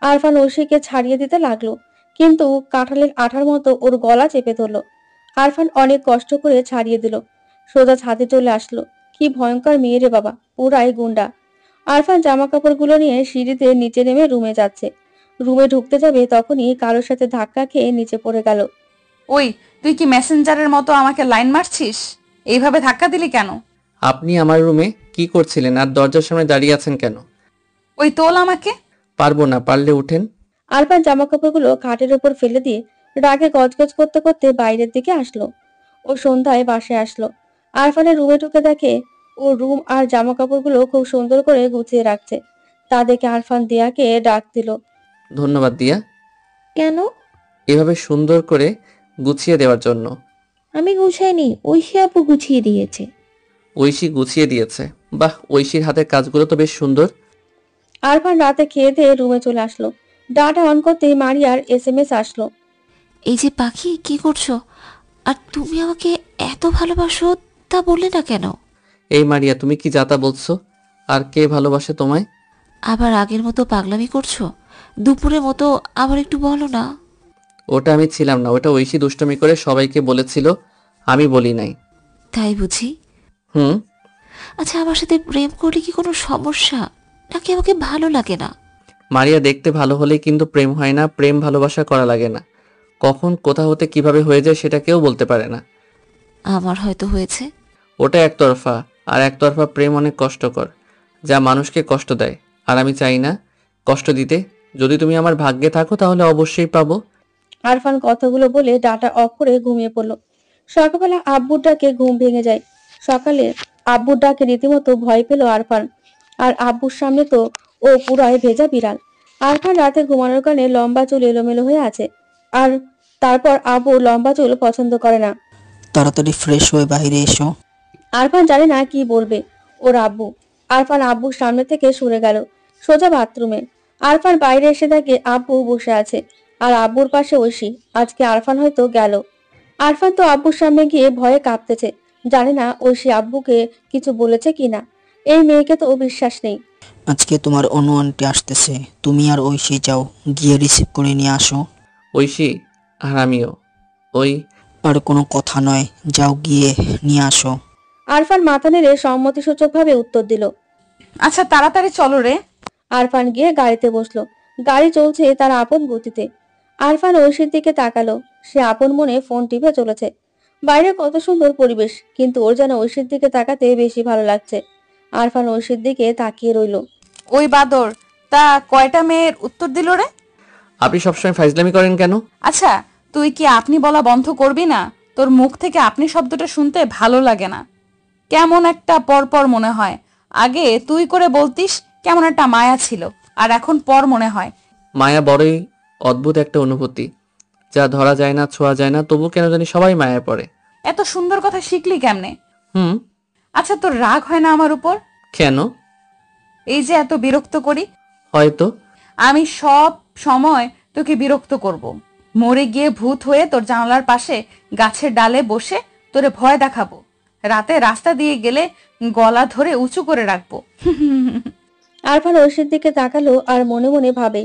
আরফান ঐশীকে ছাড়িয়ে দিতে লাগলো, কিন্তু কাঁঠালের আঠার মতো ওর গলা চেপে ধরলো। আরফান অনেক কষ্ট করে ছাড়িয়ে দিল। সোজা ছাদে চলে আসলো। কি ভয়ঙ্কর মেয়ে রে বাবা, পুরাই গুন্ডা। আরফান জামা কাপড়গুলো নিয়ে সিঁড়িতে নিচে নেমে রুমে যাচ্ছে। রুমে ঢুকতে যাবে তখনই কারোর সাথে ধাক্কা খেয়ে নিচে পড়ে গেল। ওই, তুই কি মেসেঞ্জারের মতো আমাকে লাইন মারছিস? এইভাবে ধাক্কা দিলি কেন? আপনি আমার রুমে কি করছিলেন আর দরজার সামনে দাঁড়িয়ে আছেন কেন? ওই তোল আমাকে। পারবো না, পারলে উঠেন। আরফান জামা কাপড়গুলো খাটের উপর ফেলে দিয়ে রাগে গজগজ করতে করতে বাইরের দিকে আসলো। ও সন্ধ্যায় বাসায় আসলো। আরফানের রুমে ঢুকে দেখে ও রুম আর জামা কাপড়গুলো খুব সুন্দর করে গুছিয়ে রাখছে। তা দেখে আরফান দিয়াকে ডাক দিল। ধন্যবাদ দিয়া, কেন? এভাবে সুন্দর করে গুছিয়ে দেওয়ার জন্য। আমি গুছাইনি, ঐশী আপু গুছিয়ে দিয়েছে। ঐশী গুছিয়ে দিয়েছে? বাহ, ঐশীর হাতের কাজগুলো তো বেশ সুন্দর। আরফান রাতে খেয়ে দিয়ে রুমে চলে আসলো। ডাটা অন করতেই মারিয়ার SMS আসলো। এই যে পাখি, কি করছো? আর তুমি আমাকে এত ভালোবাসো, তা বললে না কেন? এই মারিয়া, তুমি কি যাতা বলছো? আর কে ভালোবাসে তোমায়? আবার আগের মতো পাগলামি করছো? দুপুরের মতো আবার একটু বলো না। ওটা আমি ছিলাম না, ওটা ঐশী দুষ্টমি করে সবাইকে বলেছিল, আমি বলি নাই। তাই বুঝি? হুম। আচ্ছা, আমার সাথে প্রেম করলে কি কোনো সমস্যা, নাকি আমাকে ভালো লাগে না? মারিয়া, দেখতে ভালো হলেই কিন্তু প্রেম হয় না, প্রেম ভালোবাসা করা লাগে না। কখন কোথা হতে কিভাবে হয়ে যায় সেটা কেউ বলতে পারে না। আমার হয়তো হয়েছে। ওটা একতরফা, আর একতরফা প্রেম অনেক কষ্টকর, যা মানুষকে কষ্ট দেয়। আর আমি চাই না কষ্ট দিতে। যদি তুমি আমার ভাগ্যে থাকো তাহলে অবশ্যই পাবো। আরফান কথাগুলো বলে ডাটা অফ করে ঘুমিয়ে পড়লো। সকালবেলা আব্বুর ডাকে ঘুম ভেঙে যায়। সকালে আব্বুর ডাকে রীতিমতো ভয় পেল আরফান। আর আব্বুর সামনে তো ও পুরাই ভেজা বিড়াল। আরফান রাতে ঘুমানোর কারণে লম্বা চুল এলোমেলো হয়ে আছে। আর তারপর আব্বু লম্বা চুল পছন্দ করে না। তাড়াতাড়ি ফ্রেশ হয়ে বাইরে এসো। আরফান জানে না কি বলবে ওর আব্বু। আরফান আব্বুর সামনে থেকে সরে গেল সোজা বাথরুমে। আরফান বাইরে এসে দেখে আব্বু বসে আছে, আর আব্বুর পাশে ঐশী। আজকে আরফান হয়তো গেল। আরফান তো আব্বুর সামনে গিয়ে ভয়ে কাঁপতেছে। জানে না ঐশী আব্বুকে কিছু বলেছে কিনা। এই মেয়েকে তো বিশ্বাস নেই। আজকে তোমার অনু আন্টি আসতেছে, তুমি আর ঐশী যাও, গিয়ে রিসিভ করে নিয়ে আসো। ঐশী আর আমিও ওই। আর কোনো কথা নয়, যাও গিয়ে নিয়ে আসো। আরফান মাথা নেড়ে সম্মতিসূচকভাবে উত্তর দিল। আচ্ছা তাড়াতাড়ি চলো রে। আরফান গিয়ে গাড়িতে বসলো। গাড়ি চলছে তার আপন গতিতে। আরফান ঐশীর দিকে তাকালো। সে আপন মনে ফোন টিপে চলেছে। বাইরে কত সুন্দর পরিবেশ, কিন্তু ওর যেন ঐশীর দিকে তাকাতে বেশি ভালো লাগছে। আরফান ঐশীর দিকে তাকিয়ে রইলো। ওই বাদর, তা কয়টা মেয়ের উত্তর দিল রে? আপনি সবসময় ফাইজলামি করেন কেন? আচ্ছা তুই কি আপনি বলা বন্ধ করবি না? তোর মুখ থেকে আপনি শব্দটা শুনতে ভালো লাগে না, কেমন একটা পরপর মনে হয়। আগে তুই করে বলতিস কেমন একটা মায়া ছিল, আর এখন পর মনে হয়। মায়া বড়ই অদ্ভুত একটা অনুভূতি, যা ধরা যায় না, ছোঁয়া যায় না, তবু কেন জানি সবাই মায়া পড়ে। এত সুন্দর কথা শিখলি কেমনে? হুম। আচ্ছা তোর রাগ হয় না আমার উপর? কেন? এই যে এত বিরক্ত করি। হয়তো। আমি সব সময় তোকে বিরক্ত করব। মরে গিয়ে ভূত হয়ে তোর জানালার পাশে গাছের ডালে বসে তোরে ভয় দেখাবো। রাতে রাস্তা দিয়ে গেলে গলা ধরে উঁচু করে রাখবো। আরফান ঐশীর দিকে তাকালো আর মনে মনে ভাবে,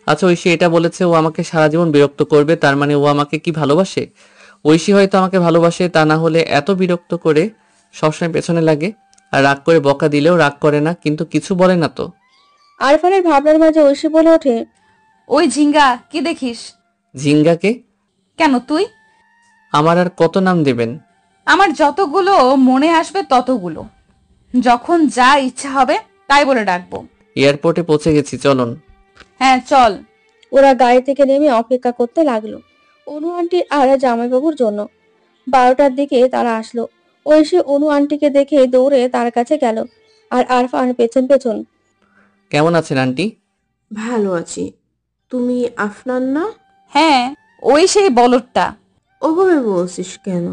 আচ্ছা ঐশী এটা বলেছে ও আমাকে সারা জীবন বিরক্ত করবে, তার মানে ও আমাকে কি ভালোবাসে? ঐশী হয়তো আমাকে ভালোবাসে, তা না হলে এত বিরক্ত করে সবসময় পেছনে লাগে। আর রাগ করে বকা দিলেও রাগ করে না, কিন্তু কিছু বলে না তো। আরফানের ভাবনার মাঝে ঐশী বলে ওঠে, ওই ঝিঙ্গা কি দেখিস? ঝিঙ্গাকে? কেন তুই? আমার আর কত নাম দেবেন? আমার যতগুলো মনে আসবে ততগুলো, যখন যা ইচ্ছা হবে তাই বলে ডাকবো। এয়ারপোর্টে পৌঁছে গেছি, চলুন। হ্যাঁ চল। ওরা গাড়ি থেকে নেমে অপেক্ষা করতে লাগলো অনু আন্টি আর জামাইবাবুর জন্য। 12টার দিকে তারা আসলো। ঐশী অনু আন্টিকে দেখে দৌড়ে তার কাছে গেল, আর আরফান পেছন পেছন। কেমন আছেন আন্টি? ভালো আছি। তুমি আফনান না? হ্যাঁ, ওই সেই বলদটা। ওভাবে বলছিস কেন?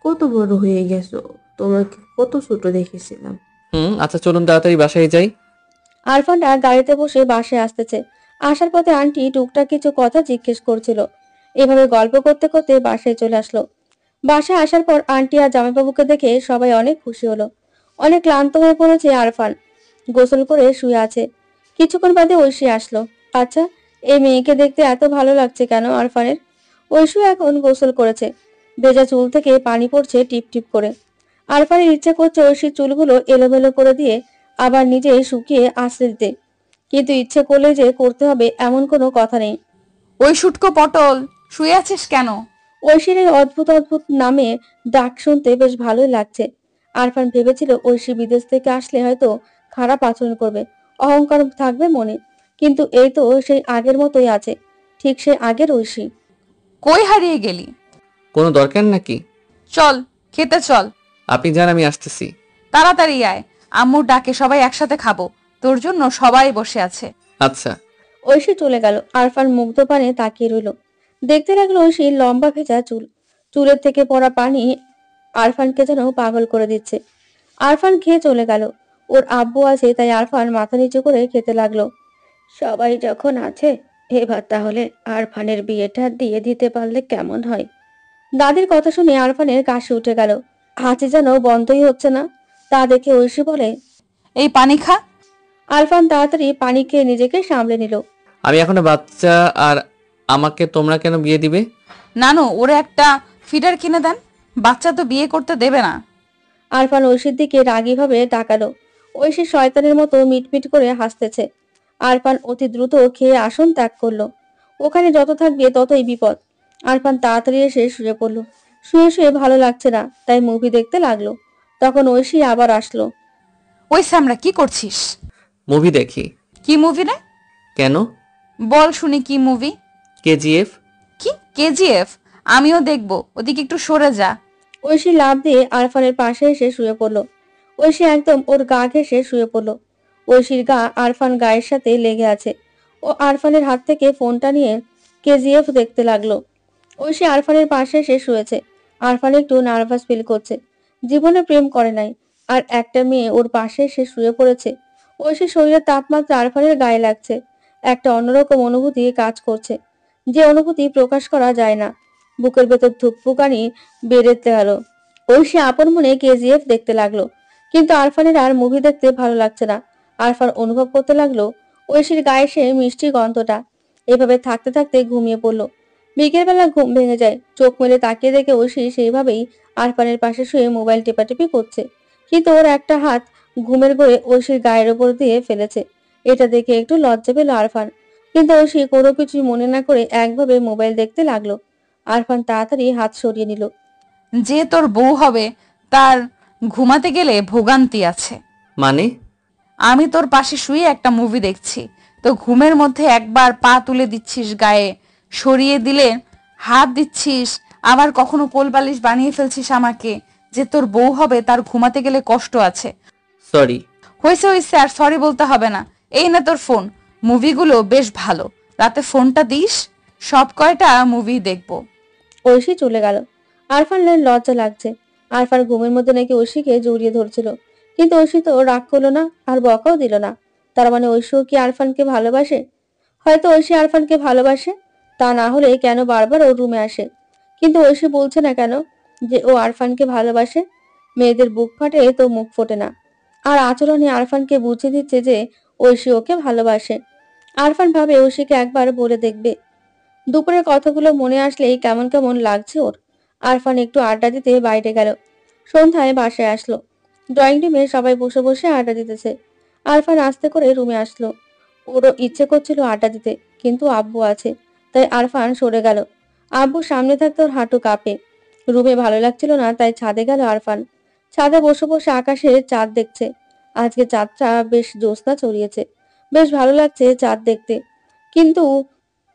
কত বড় হয়ে গেছো, তোমাকে কত ছোট দেখেছিলাম। আচ্ছা চলুন তাড়াতাড়ি বাসায় যাই। আরফানটা গাড়িতে বসে বাসায় আসতেছে। আসার পথে আন্টি টুকটাক কিছু কথা জিজ্ঞেস করছিল। এভাবে গল্প করতে করতে বাসায় চলে আসলো। বাসায় আসার পর আন্টি আর জামাইবাবুকে দেখে সবাই অনেক খুশি হলো। অনেক ক্লান্ত হয়ে পড়েছে আরফান, গোসল করে শুয়ে আছে। কিছুক্ষণ বাদে ঐশী আসলো। আচ্ছা, এই মেয়েকে দেখতে এত ভালো লাগছে কেন আরফানের? ঐশী এখন গোসল করেছে। ভেজা চুল থেকে পানি পড়ছে টিপ টিপ করে। আরফানের ইচ্ছে করছে ঐশীর চুলগুলো এলোমেলো করে দিয়ে আবার নিজে শুকিয়ে আশ্রে দিতে, কিন্তু ইচ্ছে করলে যে করতে হবে এমন কোনো কথা নেই। ওই শুটকো পটল, শুয়ে আছিস কেন? ঐশীর এই অদ্ভুত অদ্ভুত নামে ডাক শুনতে বেশ ভালোই লাগছে। আরফান ভেবেছিল ঐশী বিদেশ থেকে আসলে হয়তো খারাপ আচরণ করবে, অহংকার থাকবে মনে, কিন্তু এই তো সেই আগের মতোই আছে, ঠিক সেই আগের ঐশী। কই হারিয়ে গেলি? কোনো দরকার নাকি? চল খেতে চল। আপনি যান, আমি আসতেছি। তাড়াতাড়ি আয়, আম্মুর ডাকে সবাই একসাথে খাবো। তোর জন্য সবাই বসে আছে। আচ্ছা। ঐশী চলে গেল। আরফান মুগ্ধ পানে তাকিয়ে রইল। দেখতে লাগলো ঐশীর লম্বা ভেজা চুল, চুলের থেকে পড়া পানি আরফানকে যেন পাগল করে দিচ্ছে। আরফান খেয়ে চলে গেল। ওর আব্বু আছে তাই আরফান মাথা নিচু করে খেতে লাগলো। সবাই যখন আছে, এবার তাহলে আরফানের বিয়েটা দিয়ে দিতে পারলে কেমন হয়? দাদির কথা শুনে আরফানের কাশি উঠে গেল। হাঁচি যেন বন্ধই হচ্ছে না। তা দেখে ঐশী বলে, এই পানি খা। আরফান তাড়াতাড়ি পানি খেয়ে নিজেকে সামলে নিল। আমি এখনো বাচ্চা, আর আমাকে তোমরা কেন বিয়ে দিবে? নানু ওরে একটা ফিডার কিনে দেন, বাচ্চা তো বিয়ে করতে দেবে না। আরফান ঐশীর দিকে রাগীভাবে তাকালো। ঐশী শয়তানের মতো মিটমিট করে হাসতেছে। আরফান অতি দ্রুত খেয়ে আসন ত্যাগ করলো। ওখানে যত থাকবে ততই বিপদ। আরফান তাড়াতাড়ি এসে শুয়ে পড়লো। শুয়ে শুয়ে ভালো লাগছে না, তাই মুভি দেখতে লাগলো। তখন ঐশী আবার আসলো। ওই স্যামরা কি করছিস? মুভি দেখি। কি মুভি রে? কেন? বল শুনি কি মুভি? কেজিএফ। কি কেজিএফ? আমিও দেখবো, ওদিকে একটু সরে যা। ঐশী লাফ দিয়ে আরফানের পাশে এসে শুয়ে পড়লো। ঐশী একদম ওর গা ঘেঁষে শুয়ে পড়লো। ঐশীর গা আরফান গায়ের সাথে লেগে আছে। ও আরফানের হাত থেকে ফোনটা নিয়ে কেজিএফ দেখতে লাগলো। ঐশী আরফানের পাশে এসে শুয়েছে। আরফান একটু নার্ভাস ফিল করছে। জীবনে প্রেম করে নাই, আর একটা মেয়ে ওর পাশে এসে শুয়ে পড়েছে। ঐশীর শরীরের তাপমাত্রা আরফানের গায়ে লাগছে। একটা অন্যরকম অনুভূতি কাজ করছে, যে অনুভূতি প্রকাশ করা যায় না। বুকের ভেতর ধুকপুকানি বেড়েতে গেল। ঐশী আপন মনে কেজিএফ দেখতে লাগলো, কিন্তু আরফানের আর মুভি দেখতে ভালো লাগছে না। আরফান অনুভব করতে লাগলো ঐশীর গায়ে সে মিষ্টি গন্ধটা। এভাবে থাকতে থাকতে ঘুমিয়ে পড়লো। বিকেলবেলা ঘুম ভেঙে যায়। চোখ মেলে তাকিয়ে দেখে ঐশী সেইভাবেই আরফানের পাশে শুয়ে মোবাইল টেপাটেপি করছে, কিন্তু ওর একটা হাত ঘুমের ঘোরে ঐশীর গায়ের ওপর দিয়ে ফেলেছে। এটা দেখে একটু লজ্জা পেল আরফান, কিন্তু ঐশী কোনো কিছুই মনে না করে একভাবে মোবাইল দেখতে লাগলো। আরফান তাড়াতাড়ি হাত সরিয়ে নিল। যে তোর বউ হবে তার ঘুমাতে গেলে ভোগান্তি আছে। মানে? আমি তোর পাশে শুয়ে একটা মুভি দেখছি, তো ঘুমের মধ্যে একবার পা তুলে দিচ্ছিস গায়ে, সরিয়ে দিলে হাত দিচ্ছিস, আবার কখনো কোলবালিশ বানিয়ে ফেলছিস আমাকে। যে তোর বউ হবে তার ঘুমাতে গেলে কষ্ট আছে। সরি। হয়েছে, আর সরি বলতে হবে না। এই না তোর ফোন, মুভিগুলো বেশ ভালো, রাতে ফোনটা দিস, সব কয়টা মুভি দেখবো। ঐশী চলে গেল। আরফানের লজ্জা লাগছে। আরফান ঘুমের মধ্যে নাকি ঐশীকে জড়িয়ে ধরছিল, কিন্তু ঐশী তো রাগ করলো না, আর বকাও দিল না। তার মানে ঐশীও কি আরফানকে ভালোবাসে? হয়তো ঐশী আরফানকে ভালোবাসে, তা না হলে কেন বারবার ওর রুমে আসে? কিন্তু ঐশী বলছে না কেন যে ও আরফানকে ভালোবাসে? মেয়েদের বুক ফাটে তো মুখ ফোটে না, আর আচরণে আরফানকে বুঝিয়ে দিচ্ছে যে ঐশী ওকে ভালোবাসে। আরফান ভাবে ঐশীকে একবার বলে দেখবে। দুপুরের কথাগুলো মনে আসলেই কেমন কেমন লাগছে ওর। আরফান একটু আড্ডা দিতে বাইরে গেল। সন্ধ্যায় বাসায় আসলো। ড্রয়িং রুমে সবাই বসে বসে আড্ডা দিতেছে। আরফান আস্তে করে রুমে আসলো। ওরও ইচ্ছে করছিল আড্ডা দিতে, কিন্তু আব্বু আছে, তাই আরফান সরে গেল। আব্বু সামনে থাকতে ওর হাঁটু কাঁপে। রুমে ভালো লাগছিল না, তাই ছাদে গেল আরফান। ছাদে বসে বসে আকাশে চাঁদ দেখছে। আজকে চাঁদটা বেশ জ্যোৎস্না ছড়িয়েছে, বেশ ভালো লাগছে চাঁদ দেখতে। কিন্তু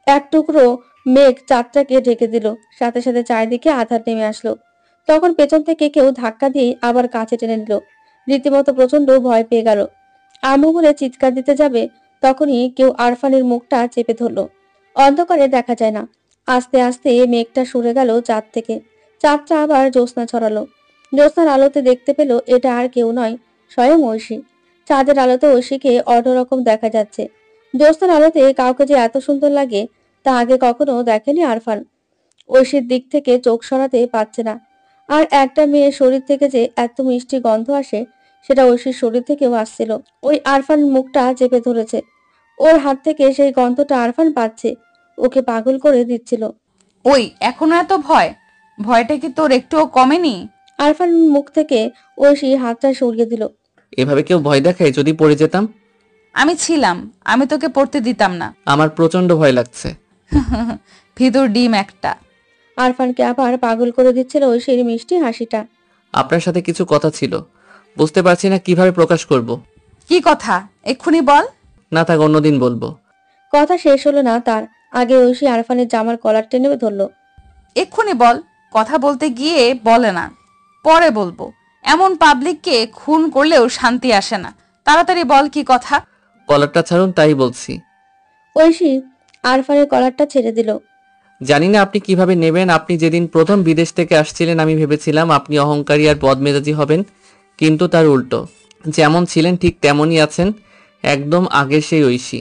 এক টুকরো মেঘ চাঁদটাকে ঢেকে দিল, সাথে সাথে চারিদিকে আঁধার নেমে আসলো। তখন পেছন থেকে কেউ ধাক্কা দিয়ে আবার কাছে টেনে নিল। রীতিমতো প্রচন্ড ভয় পেয়ে গেল। আম্মু বলে চিৎকার দিতে যাবে, তখনই কেউ আরফানের মুখটা চেপে ধরলো। অন্ধকারে দেখা যায় না। আস্তে আস্তে মেঘটা সরে গেল চাঁদ থেকে। চাঁদটা আবার জ্যোৎস্না ছড়ালো। জ্যোৎস্নার আলোতে দেখতে পেল এটা আর কেউ নয়, স্বয়ং ঐশী। চাঁদের আলোতে ঐশীকে অন্যরকম দেখা যাচ্ছে। জ্যোৎস্নার আলোতে কাউকে যে এত সুন্দর লাগে তা আগে কখনো দেখেনি আরফান। ঐশীর দিক থেকে চোখ সরাতে পারছে না। আর একটা মেয়ের শরীর থেকে যে এত মিষ্টি গন্ধ আসে, সেটা ঐশীর শরীর থেকেও আসছিল। ওই আরফান মুখটা চেপে ধরেছে। ওর হাত থেকে সেই গন্ধটা আরফান পাচ্ছে, ওকে পাগল করে দিচ্ছিল। ওই এখনো এত ভয়? ভয়টা কি তোর একটুও কমেনি? আরফান মুখ থেকে ঐশী হাতটা সরিয়ে দিল। এভাবে কেউ ভয় দেখায়? যদি পড়ে যেতাম? আমি ছিলাম, আমি তোকে পড়তে দিতাম না। আমার প্রচন্ড ভয় লাগছে। ভিতর ডিম একটা। আরফানকে আবার পাগল করে দিচ্ছিল ঐশীর মিষ্টি হাসিটা। আপনার সাথে কিছু কথা ছিল, বুঝতে পারছি না কিভাবে প্রকাশ করব। কি কথা? এক্ষুনি বল। না থাক, অন্যদিন বলবো। কথা শেষ হলো না তার আগে ঐশী আরফানের জামার কলার টেনে ধরলো। এক্ষুনি বল। কথা বলতে গিয়ে বলে না, পরে বলবো। এমন পাবলিককে খুন করলেও শান্তি আসে না। তাড়াতাড়ি বল কি কথা। কলারটা ছাড়ুন, তাই বলছি। ঐশী আরফানের কলারটা ছেড়ে দিল। জানি না আপনি কিভাবে নেবেন। আপনি যেদিন প্রথম বিদেশ থেকে আসছিলেন আমি ভেবেছিলাম আপনি অহংকারী আর বদমেজাজি হবেন, কিন্তু তার উল্টো। যেমন ছিলেন ঠিক তেমনই আছেন, একদম আগের সেই ঐশী।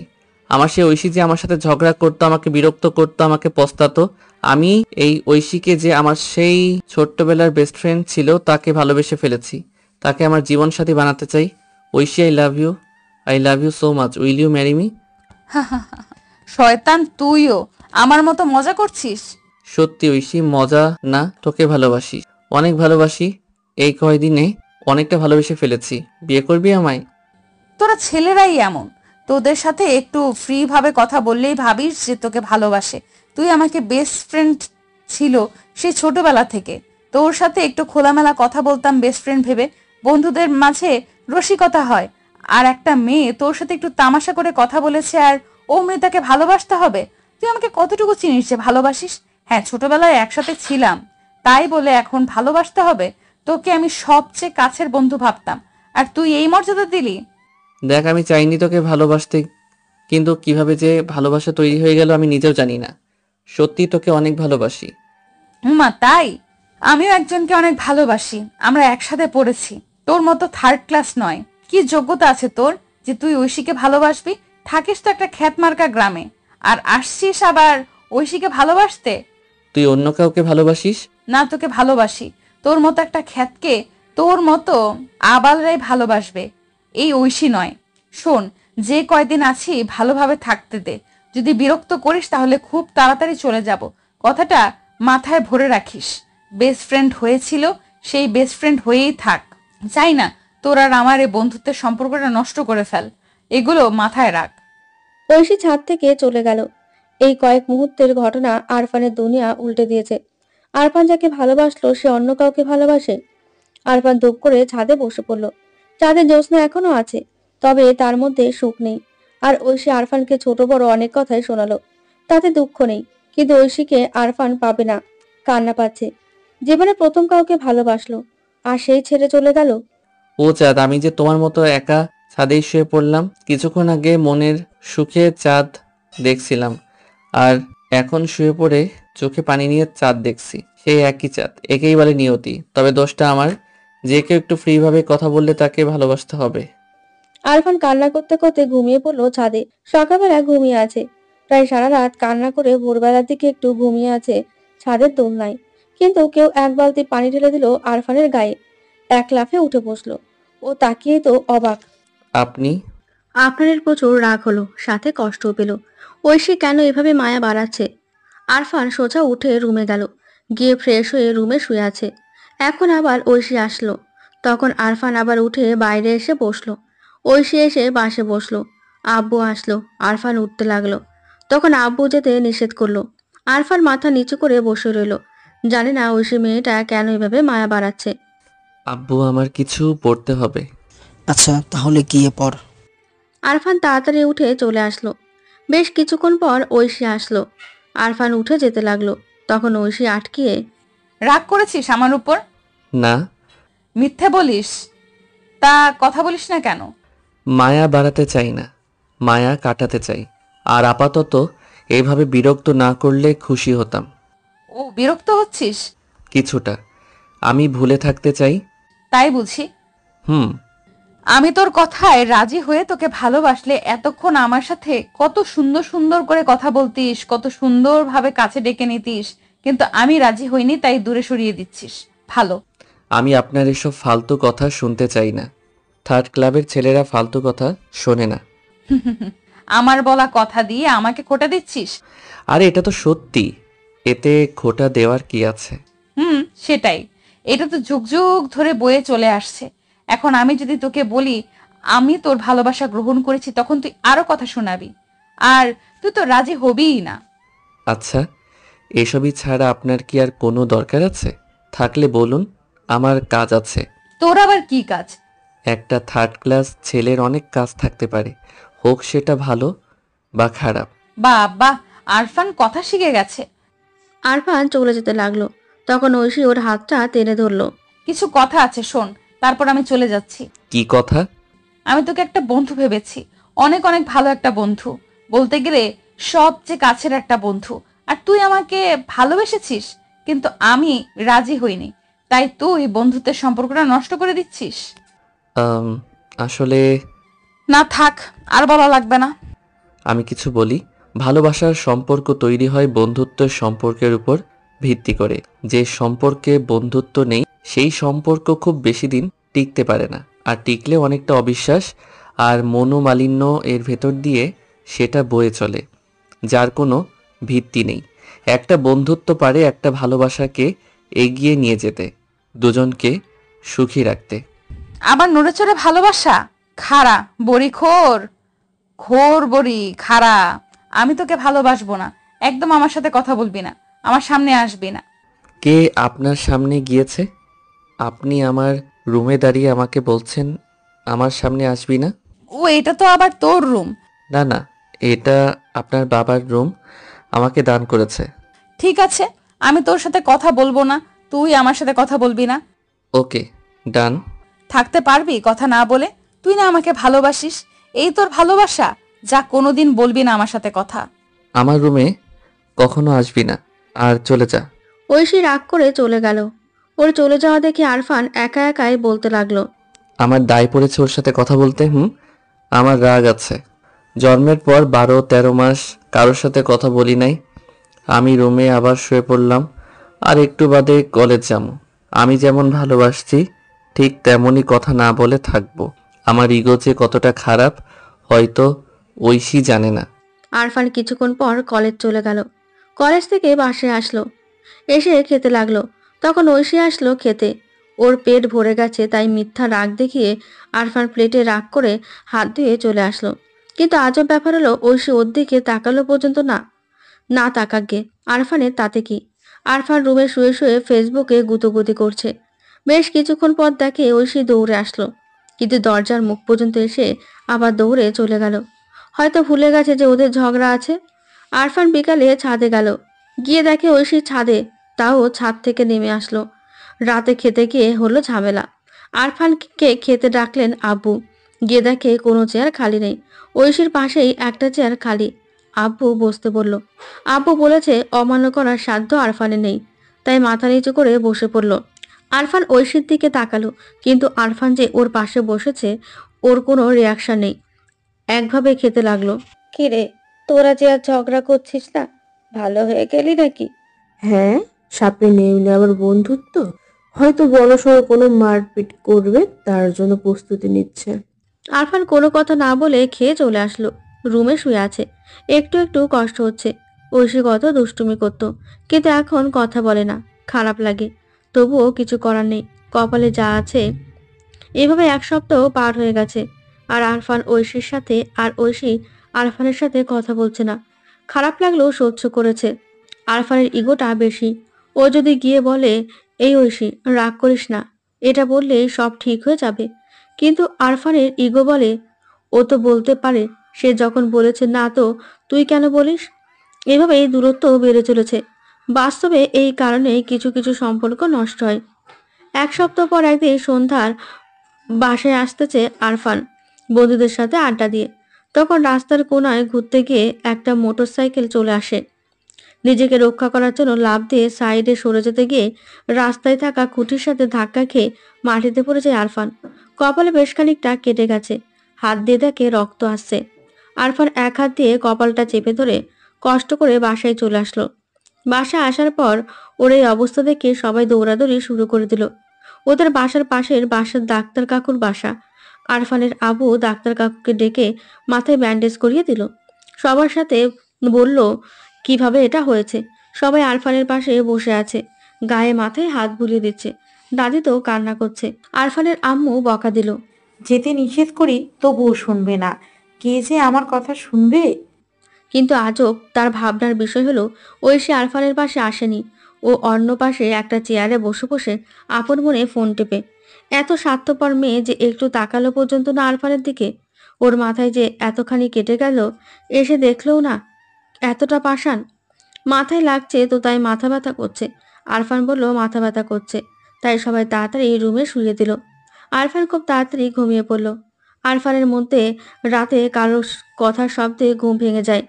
আমার সেই ঐশী যে আমার সাথে ঝগড়া করতো, আমাকে বিরক্ত করতো, আমাকে পস্তাতো। আমি এই ঐশীকে যে আমার সেই ছোট্টবেলার বেস্ট ফ্রেন্ড ছিল তাকে ভালোবেসে ফেলেছি, তাকে আমার জীবনসাথী বানাতে চাই। Aishi, I love you so much, will you marry me? শয়তান, তুইও আমার মতো মজা করছিস? সত্যি ঐশী, মজা না, তোকে ভালোবাসি, অনেক ভালোবাসি। এই কয়দিনে অনেকটা ভালোবেসে ফেলেছি। বিয়ে করবি আমায়? তোরা ছেলেরাই এমন, তোদের সাথে একটু ফ্রি ভাবে কথা বললেই ভাবিস যে তোকে ভালোবাসে। তুই আমাকে বেস্ট ফ্রেন্ড ছিল সেই ছোটবেলা থেকে, তোর সাথে একটু খোলামেলা কথা বলতাম বেস্ট ফ্রেন্ড ভেবে, বন্ধুদের মাঝে রসিকতা হয়। আর একটা মেয়ে তোর সাথে একটু তামাশা করে কথা বলেছে আর ও মেয়েটাকে ভালোবাসতে হবে? তুই আমাকে কতটুকু চিনিস যে ভালোবাসিস? হ্যাঁ, ছোটবেলায় একসাথে ছিলাম, তাই বলে এখন ভালোবাসতে হবে? তোকে আমি সবচেয়ে কাছের বন্ধু ভাবতাম, আর তুই এই মর্যাদা দিলি? দেখ, আমি চাইনি তোকে ভালোবাসতে, কিন্তু কিভাবে যে ভালোবাসা তৈরি হয়ে গেল আমি নিজেও জানি না। সত্যি তোকে অনেক ভালোবাসি। হুমা, তাই? আমিও একজনকে অনেক ভালোবাসি, আমরা একসাথে পড়েছি। তোর মতো থার্ড ক্লাস নয়। কি যোগ্যতা আছে তোর যে তুই ঐশীকে ভালোবাসবি? থাকিস তো একটা খ্যাতমার্কা গ্রামে, আর আসছিস আবার ঐশীকে ভালোবাসতে? তুই অন্য কাউকে ভালোবাসিস? না, তোকে ভালোবাসি। তোর মতো একটা খ্যাতকে তোর মতো আবালরাই ভালোবাসবে, এই ঐশী নয়। শোন, যে কয়দিন আছি ভালোভাবে থাকতে দে। যদি বিরক্ত করিস তাহলে খুব তাড়াতাড়ি চলে যাব, কথাটা মাথায় ভরে রাখিস। বেস্ট ফ্রেন্ড হয়েছিল, সেই বেস্ট ফ্রেন্ড হয়েই থাক। চাই না তোর আর আমার এই বন্ধুত্বের সম্পর্কটা নষ্ট করে ফেল, এগুলো মাথায় রাখ। ঐশী ছাদ থেকে চলে গেল। এই কয়েক মুহূর্তের ঘটনা আরফানের দুনিয়া উল্টে দিয়েছে। আরফান যাকে ভালোবাসলো সে অন্য কাউকে ভালোবাসে? আরফান ধূপ করে ছাদে বসে পড়ল। চাঁদের জ্যোৎস্না এখনো আছে, তবে তার মধ্যে সুখ নেই। আর ঐশী আরফানকে ছোট বড় অনেক কথাই শোনালো, তাতে দুঃখ নেই। কিন্তু ঐশীকে আরফান পাবে না, কান্না পাচ্ছে। জীবনে প্রথম কাউকে ভালোবাসলো, আর সেই ছেড়ে চলে গেল। ও চাঁদ, আমি যে তোমার মতো একা ছাদেই শুয়ে পড়লাম। কিছুক্ষণ আগে মনের সুখে চাঁদ দেখছিলাম, আর এখন শুয়ে পড়ে চোখে পানি নিয়ে চাঁদ দেখছি। সেই একই চাঁদ, একেই বলে নিয়তি। তবে দোষটা আমার, যে কেউ একটু ফ্রি ভাবে কথা বললে তাকে ভালোবাসতে হবে। আরফান কান্না করতে করতে ঘুমিয়ে পড়লো ছাদে। সকালবেলা ঘুমিয়ে আছে, প্রায় সারা রাত কান্না করে ভোরবেলার দিকে একটু ঘুমিয়ে আছে ছাদের দোলনায়। কিন্তু কেউ এক বালতি পানি ঢেলে দিল আরফানের গায়ে। এক লাফে উঠে বসলো। ও তাকিয়ে তো অবাক। আপনি? আফরানের প্রচুর রাগ হলো, সাথে কষ্টও পেল। ঐশী কেন এভাবে মায়া বাড়াচ্ছে? আরফান সোজা উঠে রুমে গেল, গিয়ে ফ্রেশ হয়ে রুমে শুয়ে আছে। এখন আবার ঐশী আসলো, তখন আরফান আবার উঠে বাইরে এসে বসলো। ঐশী এসে পাশে বসলো। আব্বু আসলো, আরফান উঠতে লাগলো। তখন আব্বু যেতে নিষেধ করলো। আরফান মাথা নিচু করে বসে রইল, জানে না ঐশী মেয়েটা কেন এভাবে মায়া বাড়াচ্ছে। আব্বু, আমার কিছু পড়তে হবে। আচ্ছা তাহলে গিয়ে পড়। আরফান তাড়াতাড়ি উঠে চলে আসলো। বেশ কিছুক্ষণ পর ঐশী আসলো। আরফান উঠে যেতে লাগলো, তখন ঐশী আটকিয়ে, রাগ করেছিস আমার উপর? না। মিথ্যে বলিস, তা কথা বলিস না কেন? মায়া বাড়াতে চাই না, মায়া কাটাতে চাই। আর আপাতত এইভাবে বিরক্ত না করলে খুশি হতাম। ও, বিরক্ত হচ্ছিস? কিছুটা। আমি ভুলে থাকতে চাই। তাই বুঝি। হুম। আমি তোর কথায় রাজি হয়ে তোকে ভালোবাসলে এতক্ষণ আমার সাথে কত সুন্দর সুন্দর করে কথা বলতিস, কত সুন্দরভাবে কাছে ডেকে নিতিস, কিন্তু আমি রাজি হইনি, তাই দূরে সরিয়ে দিচ্ছিস। ভালো। আমি আপনার এসব ফালতু কথা শুনতে চাই না। থার্ড ক্লাবের ছেলেরা ফালতু কথা শোনে না। আমার বলা কথা দিয়ে আমাকে খোটা দিচ্ছিস? আরে এটা তো সত্যি, এতে খোটা দেওয়ার কি আছে? সেটাই। এটা তো যুগ যুগ ধরে বয়ে চলে আসছে। এখন আমি যদি তোকে বলি আমি তোর ভালোবাসা গ্রহণ করেছি, তখন তুই আরো কথা শোনাবি, আর তুই তো রাজি হবিই না। আচ্ছা, এসবই ছাড়া আপনার কি আর কোনো দরকার আছে? থাকলে বলুন, আমার কাজ আছে। তোর আবার কি কাজ? একটা থার্ড ক্লাস ছেলের অনেক কাজ থাকতে পারে, হোক সেটা ভালো বা খারাপ। বাবা, আরফান কথা শিখে গেছে। আরফান চলে যেতে লাগলো, তখন ঐশী ওর হাতটা টেনে ধরলো। কিছু কথা আছে, শোন, তারপর আমি চলে যাচ্ছি। কি কথা? আমি তোকে একটা বন্ধু ভেবেছি, অনেক অনেক ভালো একটা বন্ধু, বলতে গেলে সবচেয়ে কাছের একটা বন্ধু। আর তুই আমাকে ভালোবেসেছিস, কিন্তু আমি রাজি হইনি, তাই তুই বন্ধুত্বের সম্পর্কটা নষ্ট করে দিচ্ছিস। আসলে না থাক, আর বলা লাগবে না। আমি কিছু বলি। ভালোবাসার সম্পর্ক তৈরি হয় বন্ধুত্বের সম্পর্কের উপর ভিত্তি করে। যে সম্পর্কে বন্ধুত্ব নেই সেই সম্পর্ক খুব বেশি দিন টিকতে পারে না, আর টিকলে অনেকটা অবিশ্বাস আর মনোমালিন্য এর ভেতর দিয়ে সেটা বয়ে চলে, যার কোনো ভিত্তি নেই। একটা বন্ধুত্ব পারে একটা ভালোবাসাকে এগিয়ে নিয়ে যেতে, দুজনকে সুখী রাখতে। আবার নড়ে চড়ে ভালোবাসা? খাড়া বড়ি খোর, খোর বড়ি খাড়া। আমি তোকে ভালোবাসবো না, একদম আমার সাথে কথা বলবি না, আমার সামনে আসবি না। কে আপনার সামনে গিয়েছে? আপনি আমার রুমে দাঁড়িয়ে আমাকে বলছেন আমার সামনে আসবি না? ও, এটা তো আবার তোর রুম। না না, এটা আপনার বাবার রুম, আমাকে দান করেছে। ঠিক আছে, আমি তোর সাথে কথা বলবো না, তুই আমার সাথে কথা বলবি না। ওকে, ডান। থাকতে পারবি কথা না বলে? তুই না আমাকে ভালোবাসিস, এই তোর ভালোবাসা? যা, কোনোদিন বলবি না আমার সাথে কথা। আমার রুমে কখনো আসবি না, আর চলে যা। ঐশী রাগ করে চলে গেল। ওর চলে যাওয়া দেখে আরফান একা একাই বলতে লাগলো, আমার দায় পড়েছে ওর সাথে কথা বলতে। আমার রাগ আছে। জন্মের পর 12-13 মাস কারোর সাথে কথা বলি নাই। আমি রুমে আবার শুয়ে পড়লাম, আর একটু বাদে কলেজ যাব। আমি যেমন ভালোবাসছি ঠিক তেমনই কথা না বলে থাকবো। আমার ইগো যে কতটা খারাপ হয়তো ঐশী জানে না। আরফান কিছুক্ষণ পর কলেজ চলে গেল। কলেজ থেকে বাসায় আসলো, এসে খেতে লাগলো। তখন ঐশী আসলো খেতে। ওর পেট ভরে গেছে তাই মিথ্যা রাগ দেখিয়ে আরফান প্লেটে রাগ করে হাত ধুয়ে চলে আসলো। কিন্তু আজব ব্যাপার হলো ঐশী ওর দিকে তাকালো পর্যন্ত না। না তাকাক গে, আরফানের তাতে কি। আরফান রুমে শুয়ে শুয়ে ফেসবুকে গুতোগুতি করছে। বেশ কিছুক্ষণ পর দেখে ঐশী দৌড়ে আসলো, কিন্তু দরজার মুখ পর্যন্ত এসে আবার দৌড়ে চলে গেল। হয়তো ভুলে গেছে যে ওদের ঝগড়া আছে। আরফান বিকালে ছাদে গেল, গিয়ে দেখে ঐশী ছাদে, তাও ছাদ থেকে নেমে আসলো। রাতে খেতে গিয়ে হলো ঝামেলা। আরফানকে খেতে ডাকলেন আব্বু, গিয়ে দেখে কোনো চেয়ার খালি নেই। ঐশীর পাশেই একটা চেয়ার খালি। আব্বু বসতে বলল। আব্বু বলেছে অমান্য করার সাধ্য আরফানের নেই, তাই মাথা নিচু করে বসে পড়ল। আরফান ঐশীর দিকে তাকালো, কিন্তু আরফান যে ওর পাশে বসেছে ওর কোনো রিয়াকশন নেই। একভাবে খেতে লাগলো। কিরে, তোরা যে আর ঝগড়া করছিস না, ভালো হয়ে গেলি নাকি? হ্যাঁ, সাপে নেউলে আবার বন্ধুত্ব। হয়তো বড়সড় কোনো মারপিট করবে, তার জন্য প্রস্তুতি নিচ্ছে। আরফান কোনো কথা না বলে খেয়ে চলে আসলো। রুমে শুয়ে আছে, একটু একটু কষ্ট হচ্ছে। ঐশী কত দুষ্টুমি করতো, কিন্তু এখন কথা বলে না, খারাপ লাগে। তবুও কিছু করার নেই, কপালে যা আছে। এভাবে এক সপ্তাহ পার হয়ে গেছে, আর আরফান ঐশীর সাথে আর ঐশী আরফানের সাথে কথা বলছে না। খারাপ লাগলেও সহ্য করেছে। আরফানের ইগোটা বেশি। ও যদি গিয়ে বলে, এই ঐশী রাগ করিস না, এটা বললে সব ঠিক হয়ে যাবে। কিন্তু আরফানের ইগো বলে, ও তো বলতে পারে, সে যখন বলেছে না তো তুই কেন বলিস। এভাবেই দূরত্ব বেড়ে চলেছে। বাস্তবে এই কারণে কিছু কিছু সম্পর্ক নষ্ট হয়। এক সপ্তাহ পর একদিন সন্ধ্যার বাসায় আসতেছে আরফান বন্ধুদের সাথে আড্ডা দিয়ে। তখন রাস্তার কোনায় ঘুরতে গিয়ে একটা মোটরসাইকেল চলে আসে। নিজেকে রক্ষা করার জন্য লাফ দিয়ে সাইডে সরে যেতে গিয়ে রাস্তায় থাকা খুঁটির সাথে ধাক্কা খেয়ে মাটিতে পড়ে যায় আরফান। কপালে বেশ খানিকটা কেটে গেছে, হাত দিয়ে দেখে রক্ত আসছে। আরফান এক হাত দিয়ে কপালটা চেপে ধরে কষ্ট করে বাসায় চলে আসলো। বাসায় আসার পর ওর এই অবস্থা দেখে সবাই দৌড়াদৌড়ি শুরু করে দিল। ওদের বাসার পাশের বাসার ডাক্তার কাকুর বাসা। আরফানের আবু ডাক্তার কাকুকে ডেকে মাথায় ব্যান্ডেজ করিয়ে দিল। সবার সাথে বলল কিভাবে এটা হয়েছে। সবাই আরফানের পাশে বসে আছে, গায়ে মাথায় হাত বুলিয়ে দিচ্ছে। দাদি তো কান্না করছে। আরফানের আম্মু বকা দিল। যেতে নিষেধ করি তবুও শুনবে না, কে যে আমার কথা শুনবে। কিন্তু আজব তার ভাবনার বিষয় হলো ঐশী আরফানের পাশে আসেনি। ও অন্য পাশে একটা চেয়ারে বসে বসে আপন মনে ফোন টেপে। এত স্বার্থপর মেয়ে যে একটু তাকালো পর্যন্ত না আরফানের দিকে। ওর মাথায় যে এতখানি কেটে গেল, এসে দেখলেও না। এতটা পাষাণ মাথায় লাগছে তো তাই মাথা ব্যথা করছে। আরফান বলল মাথা ব্যথা করছে, তাই সবাই তাড়াতাড়ি রুমে শুয়ে দিল। আরফান খুব তাড়াতাড়ি ঘুমিয়ে পড়ল। আরফানের মধ্যে রাতে কারো কথার শব্দে ঘুম ভেঙে যায়।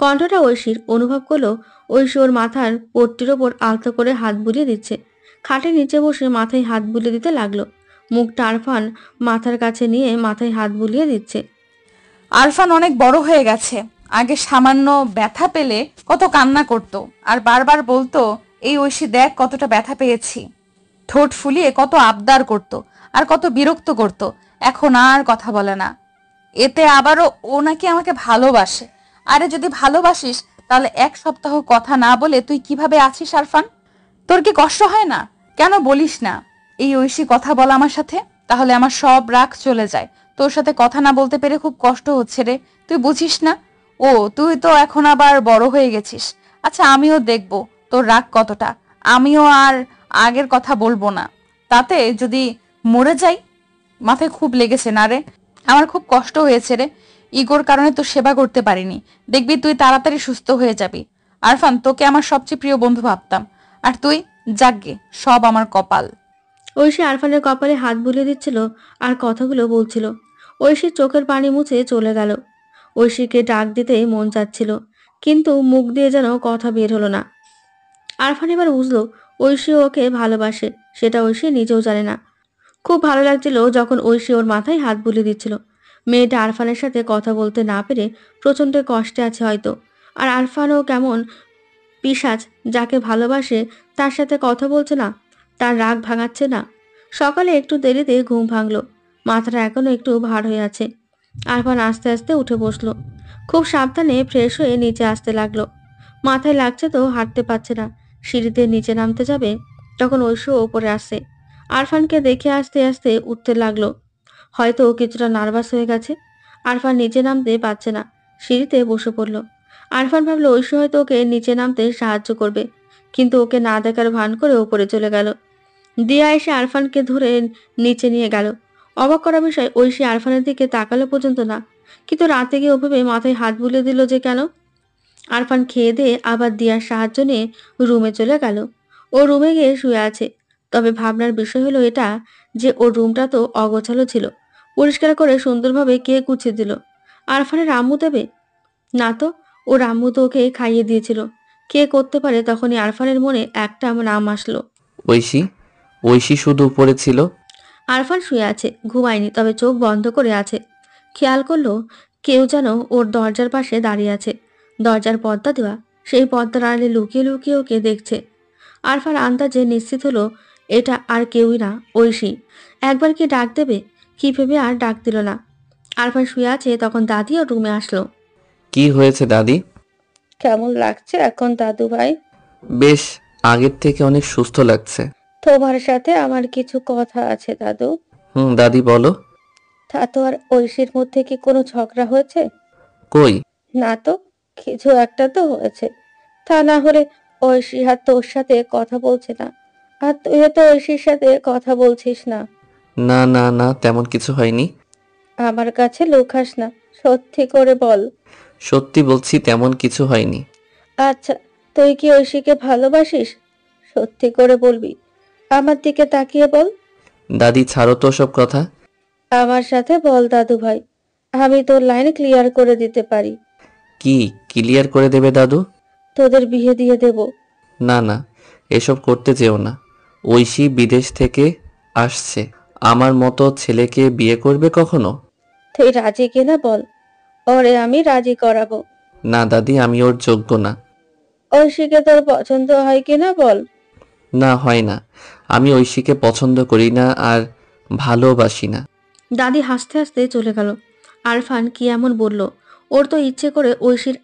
কণ্ঠটা ঐশীর। অনুভব করলো ঐশী ওর মাথার পট্টির ওপর আলতো করে হাত বুলিয়ে দিচ্ছে। খাটের নিচে বসে মাথায় হাত বুলিয়ে দিতে লাগলো। মুখটা আরফান মাথার কাছে নিয়ে মাথায় হাত বুলিয়ে দিচ্ছে। আরফান অনেক বড় হয়ে গেছে। আগে সামান্য ব্যথা পেলে কত কান্না করত, আর বারবার বলতো, এই ঐশী দেখ কতটা ব্যথা পেয়েছি। ঠোঁট ফুলিয়ে কত আবদার করত, আর কত বিরক্ত করত। এখন আর কথা বলে না। এতে আবারও ও নাকি আমাকে ভালোবাসে। আরে যদি ভালোবাসিস তাহলে এক সপ্তাহ কথা না বলে তুই কিভাবে আছিস আরফান? তোর কি কষ্ট হয় না? কেন বলিস না এই ঐশী কথা বল আমার সাথে, তাহলে আমার সব রাগ চলে যায়। তোর সাথে কথা না বলতে পেরে খুব কষ্ট হচ্ছে রে, তুই বুঝিস না? ও তুই তো এখন আবার বড় হয়ে গেছিস। আচ্ছা আমিও দেখবো তোর রাগ কতটা। আমিও আর আগের কথা বলবো না, তাতে যদি মরে যাই। মাথায় খুব লেগেছে না রে, আমার খুব কষ্ট হয়েছে রে। ইগোর কারণে তোর সেবা করতে পারিনি। দেখবি তুই তাড়াতাড়ি সুস্থ হয়ে যাবি। আরফান, তোকে আমার সবচেয়ে প্রিয় বন্ধু ভাবতাম, আর তুই যাগ্গে সব আমার কপাল। ঐশী আরফানের কপালে হাত বুলিয়ে দিচ্ছিল আর কথাগুলো বলছিল। ঐশীর চোখের পানি মুছে চলে গেল। ঐশীকে ডাক দিতে মন চাচ্ছিল, কিন্তু মুখ দিয়ে যেন কথা বের হলো না। আরফান এবার বুঝলো ঐশী ওকে ভালোবাসে, সেটা ঐশী নিজেও জানে না। খুব ভালো লাগছিল যখন ঐশী ওর মাথায় হাত বুলিয়ে দিচ্ছিল। মেয়েটা আরফানের সাথে কথা বলতে না পেরে প্রচণ্ড কষ্টে আছে হয়তো। আর আরফানও কেমন পিশাচ, যাকে ভালোবাসে তার সাথে কথা বলছে না, তার রাগ ভাঙাচ্ছে না। সকালে একটু দেরিতে ঘুম ভাঙলো, মাথাটা এখনো একটু ভার হয়ে আছে। আরফান আস্তে আস্তে উঠে বসলো। খুব সাবধানে ফ্রেশ হয়ে নিচে আসতে লাগলো। মাথায় লাগছে তো হাঁটতে পারছে না। সিঁড়িতে নিচে নামতে যাবে, তখন ঐশী ওপরে আসে। আরফানকে দেখে আস্তে আস্তে উঠতে লাগলো। হয়তো কিছুটা নার্ভাস হয়ে গেছে। আরফান নিচে নামতে পারছে না, সিঁড়িতে বসে পড়ল। আরফান ভাবলো ঐশী হয়তো ওকে নিচে নামতে সাহায্য করবে, কিন্তু ওকে না দেখার ভান করে উপরে চলে গেল। দিয়া এসে আরফানকে ধরে নিচে নিয়ে গেল। অবাক করা বিষয়, ঐশী আরফানের দিকে তাকালো পর্যন্ত না, কিন্তু রাতে গিয়ে ওভাবে মাথায় হাত বুলিয়ে দিল যে কেন? আরফান খেয়ে দিয়ে আবার দিয়ার সাহায্য নিয়ে রুমে চলে গেল। ও রুমে গিয়ে শুয়ে আছে। তবে ভাবনার বিষয় হলো এটা যে ওর রুমটা তো অগোছালো ছিল। পরিষ্কার করে সুন্দরভাবে কে গুছিয়ে দিল? আরফানের আম্মু দেবে? না তো, ওর আম্মু তো ওকে খাইয়ে দিয়েছিল। কে করতে পারে? তখনই আরফানের মনে একটা নাম আসলো। ঐশী। ঐশী শুধু উপরে ছিল। আরফান শুয়ে আছে, ঘুমায়নি, তবে চোখ বন্ধ করে আছে। খেয়াল করলো কেউ যেন ওর দরজার পাশে দাঁড়িয়ে আছে। দরজার পর্দা দেওয়া, সেই পর্দার আড়ালে লুকিয়ে লুকিয়ে ওকে দেখছে। আরফান আন্দাজে নিশ্চিত হলো এটা আর কেউই না, ঐশী। একবার কি ডাক দেবে, কি ভেবে আর ডাক দিল না। আরফান শুয়ে আছে, তখন দাদি ওর রুমে আসলো। কি হয়েছে দাদি? কেমন লাগছে এখন দাদু ভাই? বেশ, আগের থেকে অনেক সুস্থ লাগছে। তোমার সাথে আমার কিছু কথা আছে দাদু। দাদি বলো। তা তো আর ঐশীর মধ্যে কি কোনো ঝগড়া হয়েছে? কই? না তো, কিছু একটা তো হয়েছে। তা না হলে ঐশী আর তোর সাথে কথা বলছে না, আর তুই তো ঐশীর সাথে কথা বলছিস না। না না না, তেমন কিছু হয়নি। আমার কাছে লুকাস না, সত্যি করে বল। সত্যি বলছি, তেমন কিছু হয়নি। আচ্ছা, তুই কি ঐশীকে ভালোবাসিস? সত্যি করে বলবি, আমার দিকে তাকিয়ে বল। দাদি ছাড়ো তো সব কথা। আমার সাথে বল দাদু ভাই, আমি তোর লাইন ক্লিয়ার করে দিতে পারি। কি ক্লিয়ার করে দেবে দাদু? তোদের বিয়ে দিয়ে দেব। না না, এসব করতে যেও না। ঐশী বিদেশ থেকে আসছে, আমার মতো ছেলেকে বিয়ে করবে কখনো? তুই রাজি কিনা বল, ওরে আমি রাজি করাবো। না দাদি, আমি ওর যোগ্য না। ঐশীকে তোর পছন্দ হয় কিনা বল। না, হয় না। আমি ঐশীকে পছন্দ করি না আর ভালোবাসি না। দাদি হাসতে হাসতে চলে গেল। আরফান কি এমন বলল? ওর তো ইচ্ছে করে ঐশীর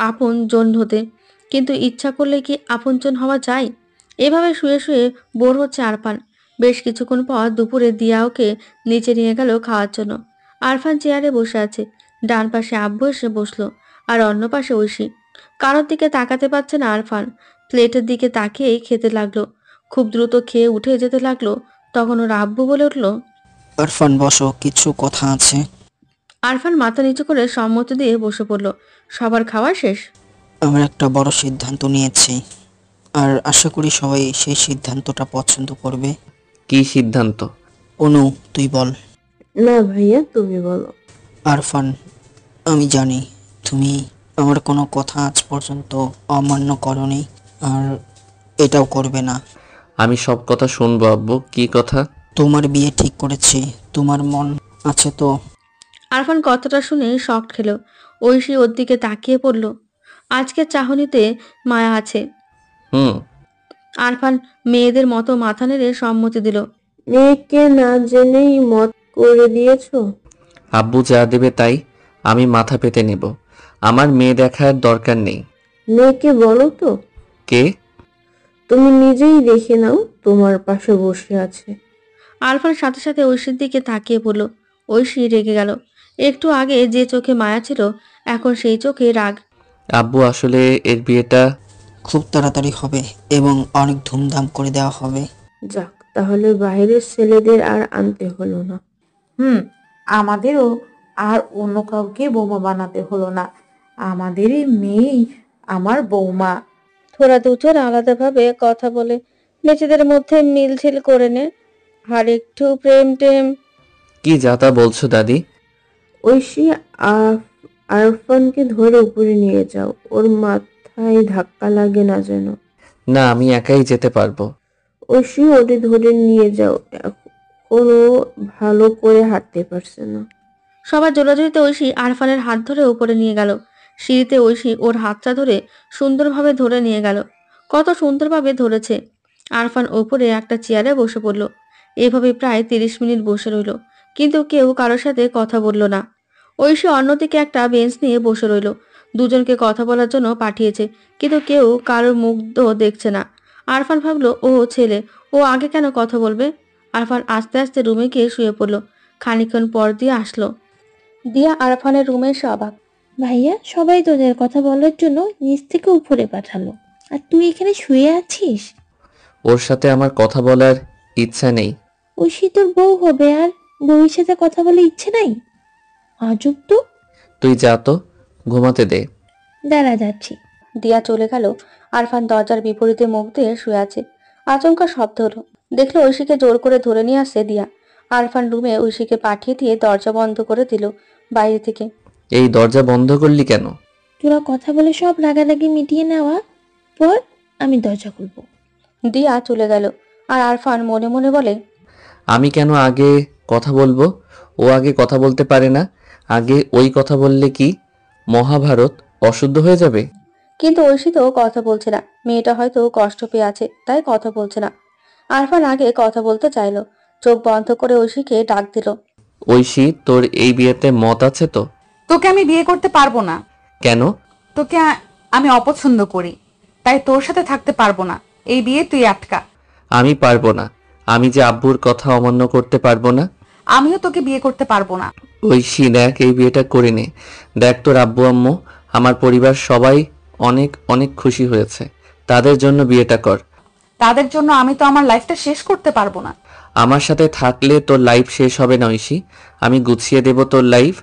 আপন জন হতে, কিন্তু ইচ্ছা করলে কি আপনজন হওয়া যায়? এভাবে শুয়ে শুয়ে বোর হচ্ছে আরফান। বেশ কিছুক্ষণ পর দুপুরে দিয়া ওকে নিচে নিয়ে গেল খাওয়ার জন্য। আরফান চেয়ারে বসে আছে। ডান পাশে আব্বু এসে বসলো, আর অন্য পাশে ঐশী। কারোর দিকে তাকাতে পারছে না আরফান। প্লেটের দিকে তাকিয়েই খেতে লাগলো। খুব দ্রুত খেয়ে উঠে যেতে লাগলো। তখন ওর আব্বু বলে উঠলো, আরফান বসো, কিছু কথা আছে। আরফান মাথা নিচু করে সম্মতি দিয়ে বসে পড়ল। সবার খাওয়া শেষ। আমরা একটা বড় সিদ্ধান্ত নিয়েছি, আর আশা করি সবাই সেই সিদ্ধান্তটা পছন্দ করবে। কি সিদ্ধান্ত? অনু, তুই বল। না ভাইয়া, তুমি বলো। আরফান, আমি জানি তুমি আমার কোনো কথা আজ পর্যন্ত অমান্য করনি, আর এটাও করবে না। আমি সব কথা শুনবো আব্বু। কি কথা? তোমার বিয়ে ঠিক করেছি, তোমার মন আছে তো? আরফান কথাটা শুনে শক খেল। ঐশী ওর দিকে তাকিয়ে পড়ল। আজকের চাহনিতে মায়া আছে। হুম। আরফান মেয়েদের মতো মাথা নেড়ে সম্মতি দিল। মেয়েকে না জেনেই মত করে দিয়েছো? আব্বু যা দেবে তাই আমি মাথা পেতে নেব। আমার মেয়ে দেখার দরকার নেই। মেয়েকে বলো তো। কে? তুমি নিজেই দেখে নাও, তোমার পাশে বসে আছে। আরফান সাথে সাথে ঐশীর দিকে তাকিয়ে পড়ল। ঐশী রেগে গেল। একটু আগে যে চোখে মায়া ছিল, এখন সেই চোখে রাগ। আব্বু, আসলে এর বিয়েটা খুব তাড়াতাড়ি হবে এবং অনেক ধুমধাম করে দেওয়া হবে। যাক, তাহলে বাইরের ছেলেদের আর আনতে হলো না। আমাদেরও আর অন্য কাউকে বৌমা বানাতে হলো না। আমাদেরই মেয়েই আমার বৌমা। তোরা দুজন আলাদাভাবে কথা বলে নিজেদের মধ্যে মিলঝিল করে নে, আর একটু প্রেম টেম। কি যা তা বলছো দাদি? ঐশী, আরফানকে ধরে উপরে নিয়ে যাও, ওর মাথায় ধাক্কা লাগে না যেন। না, আমি একাই যেতে পারবো। ঐশী, ওরে ধরে নিয়ে যাও, এখনো ভালো করে হাঁটতে পারছে না। সবার জোরাজুরিতে ঐশী আরফানের হাত ধরে উপরে নিয়ে গেল। সিঁড়িতে ঐশী ওর হাতটা ধরে সুন্দরভাবে ধরে নিয়ে গেল। কত সুন্দরভাবে ধরেছে। আরফান ওপরে একটা চেয়ারে বসে পড়ল। এভাবে প্রায় 30 মিনিট বসে রইল, কিন্তু কেউ কারোর সাথে কথা বলল না। ঐশী অন্যদিকে একটা বেঞ্চ নিয়ে বসে রইল। দুজনকে কথা বলার জন্য পাঠিয়েছে, কিন্তু কেউ কারোর মুগ্ধ দেখছে না। আরফান ভাবলো ও ছেলে, ও আগে কেন কথা বলবে? আরফান আস্তে আস্তে রুমে গিয়ে শুয়ে পড়ল। খানিকক্ষণ পর দিয়া আসলো। দিয়া আরফানের রুমে এসে অবাক। ভাইয়া সবাই তোদের কথা বলার জন্য নিচ থেকে উপরে পাঠালো, আর তুই এখানে শুয়ে আছিস? ওর সাথে আমার কথা বলার ইচ্ছা নেই। ঐশী তোর বউ হবে, আর বউয়ের সাথে কথা বলে ইচ্ছে নাই? আজব তো। তুই যা তো, ঘুমাতে দে। দাঁড়া যাচ্ছি। দিয়া চলে গেল। আরফান দরজার বিপরীতে মুখ দিয়ে শুয়ে আছে। আচমকা শব্দ হলো। দেখলো ঐশীকে জোর করে ধরে নিয়ে আসছে দিয়া। আরফান রুমে ঐশীকে পাঠিয়ে দিয়ে দরজা বন্ধ করে দিল বাইরে থেকে। এই দরজা বন্ধ করলি কেন? তোরা কথা বলে সব রাগারাগি মিটিয়ে নেওয়া পর আমি দরজা খুলবো। দিয়া চলে গেল। আর আরফান মনে মনে বলে, আমি কেন আগে কথা বলবো? ও আগে কথা বলতে পারে না? আগে ওই কথা বললে কি মহাভারত অশুদ্ধ হয়ে যাবে? কিন্তু ঐশী তো কথা বলছে না। মেয়েটা হয়তো কষ্ট পেয়ে আছে, তাই কথা বলছে না। আরফান আগে কথা বলতে চাইলো। চোখ বন্ধ করে ঐশীকে ডাক দিল। ঐশী, তোর এই বিয়েতে মত আছে তো? তোকে আমি বিয়ে করতে পারবো না। কেন? তোকে আমি অপছন্দ করি, তাই তোর সাথে থাকতে পারবো না। এই বিয়ে তুই আটকা। আমি পারবো না। আমি যে আব্বুর কথা অমান্য করতে পারবো না। আমিও তোকে বিয়ে করতে পারবো না। ঐশী দেখ, এই বিয়েটা করে নে। দেখ তোর আব্বু আম্মু, আমার পরিবার সবাই অনেক অনেক খুশি হয়েছে। তাদের জন্য বিয়েটা কর। তাদের জন্য আমি তো আমার লাইফটা শেষ করতে পারবো না। আমার সাথে থাকলে তোর লাইফ শেষ হবে না ঐশী। আমি গুছিয়ে দেব তোর লাইফ।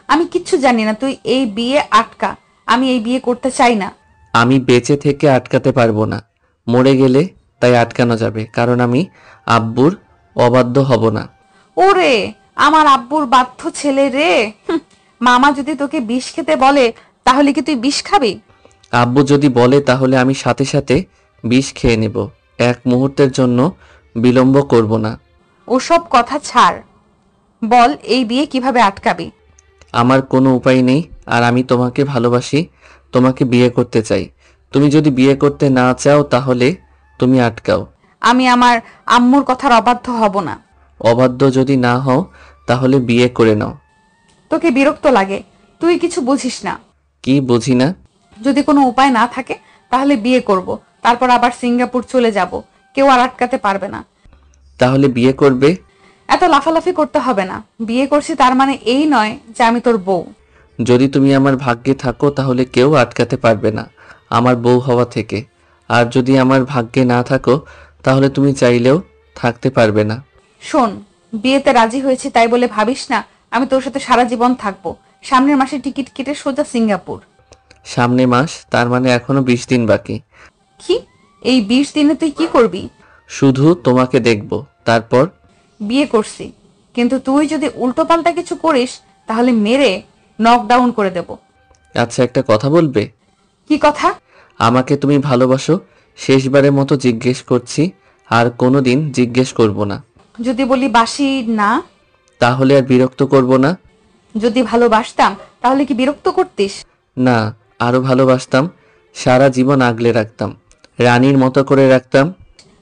আমি কিচ্ছু জানি না, তুই এই বিয়ে আটকা। আমি এই বিয়ে করতে চাই না। আমি বেঁচে থেকে আটকাতে পারবো না, মরে গেলে তাই আটকানো যাবে, কারণ আমি আব্বুর অবাধ্য হব না। ওরে আমার আব্বুর বাধ্য ছেলে রে। মামা যদি তোকে বিষ খেতে বলে তাহলে কি তুই বিষ খাবি? আব্বু যদি বলে তাহলে আমি সাথে সাথে বিষ খেয়ে নেব। এক মুহূর্তের জন্য বিলম্ব করব না। ওসব কথা ছাড়, বল এই বিয়ে কিভাবে আটকাবি? আমার কোনো উপায় নেই, আর আমি তোমাকে ভালোবাসি, তোমাকে বিয়ে করতে চাই। তুমি যদি বিয়ে করতে না চাও তাহলে তুমি আটকাও। আমি আমার আম্মুর কথার অবাধ্য হব না। অবাধ্য যদি না হও তাহলে বিয়ে করে নাও। তোকে বিরক্ত লাগে, তুই কিছু বুঝিস না। কি বুঝি না? যদি কোনো উপায় না থাকে তাহলে বিয়ে করব, তারপর আবার সিঙ্গাপুর চলে যাব, কেউ আর আটকাতে পারবে না। তাহলে বিয়ে করবে? এত লাফালাফি করতে হবে না। বিয়ে করছি তার মানে এই নয় যে আমি তোর বউ। যদি তুমি আমার ভাগ্যে থাকো তাহলে কেউ আটকাতে পারবে না আমার বউ হওয়া থেকে। আর যদি আমার ভাগ্যে না থাকো তাহলে তুমি চাইলেও থাকতে পারবে না। শোন, বিয়েতে রাজি হয়েছি তাই বলে ভাবিস না আমি তোর সাথে সারা জীবন থাকবো। সামনের মাসে টিকিট কেটে সোজা সিঙ্গাপুর। সামনে মাস? তার মানে এখনো 20 দিন বাকি। কি? এই 20 দিনে তুই কি করবি? শুধু তোমাকে দেখব, তারপর? বিয়ে করছি, কিন্তু তুই যদি উল্টোপাল্টা কিছু করিস তাহলে মেরে নকডাউন করে দেব। আচ্ছা, একটা কথা বলবে? কি কথা? আমাকে তুমি ভালোবাসো? শেষবারের মতো জিজ্ঞেস করছি, আর কোনোদিন জিজ্ঞেস করব না। যদি বলি বাসি না? তাহলে আর বিরক্ত করব না। যদি ভালোবাসতাম তাহলে কি বিরক্ত করতিস? না, আরো ভালোবাসতাম। সারা জীবন আগলে রাখতাম, রানীর মতো করে রাখতাম।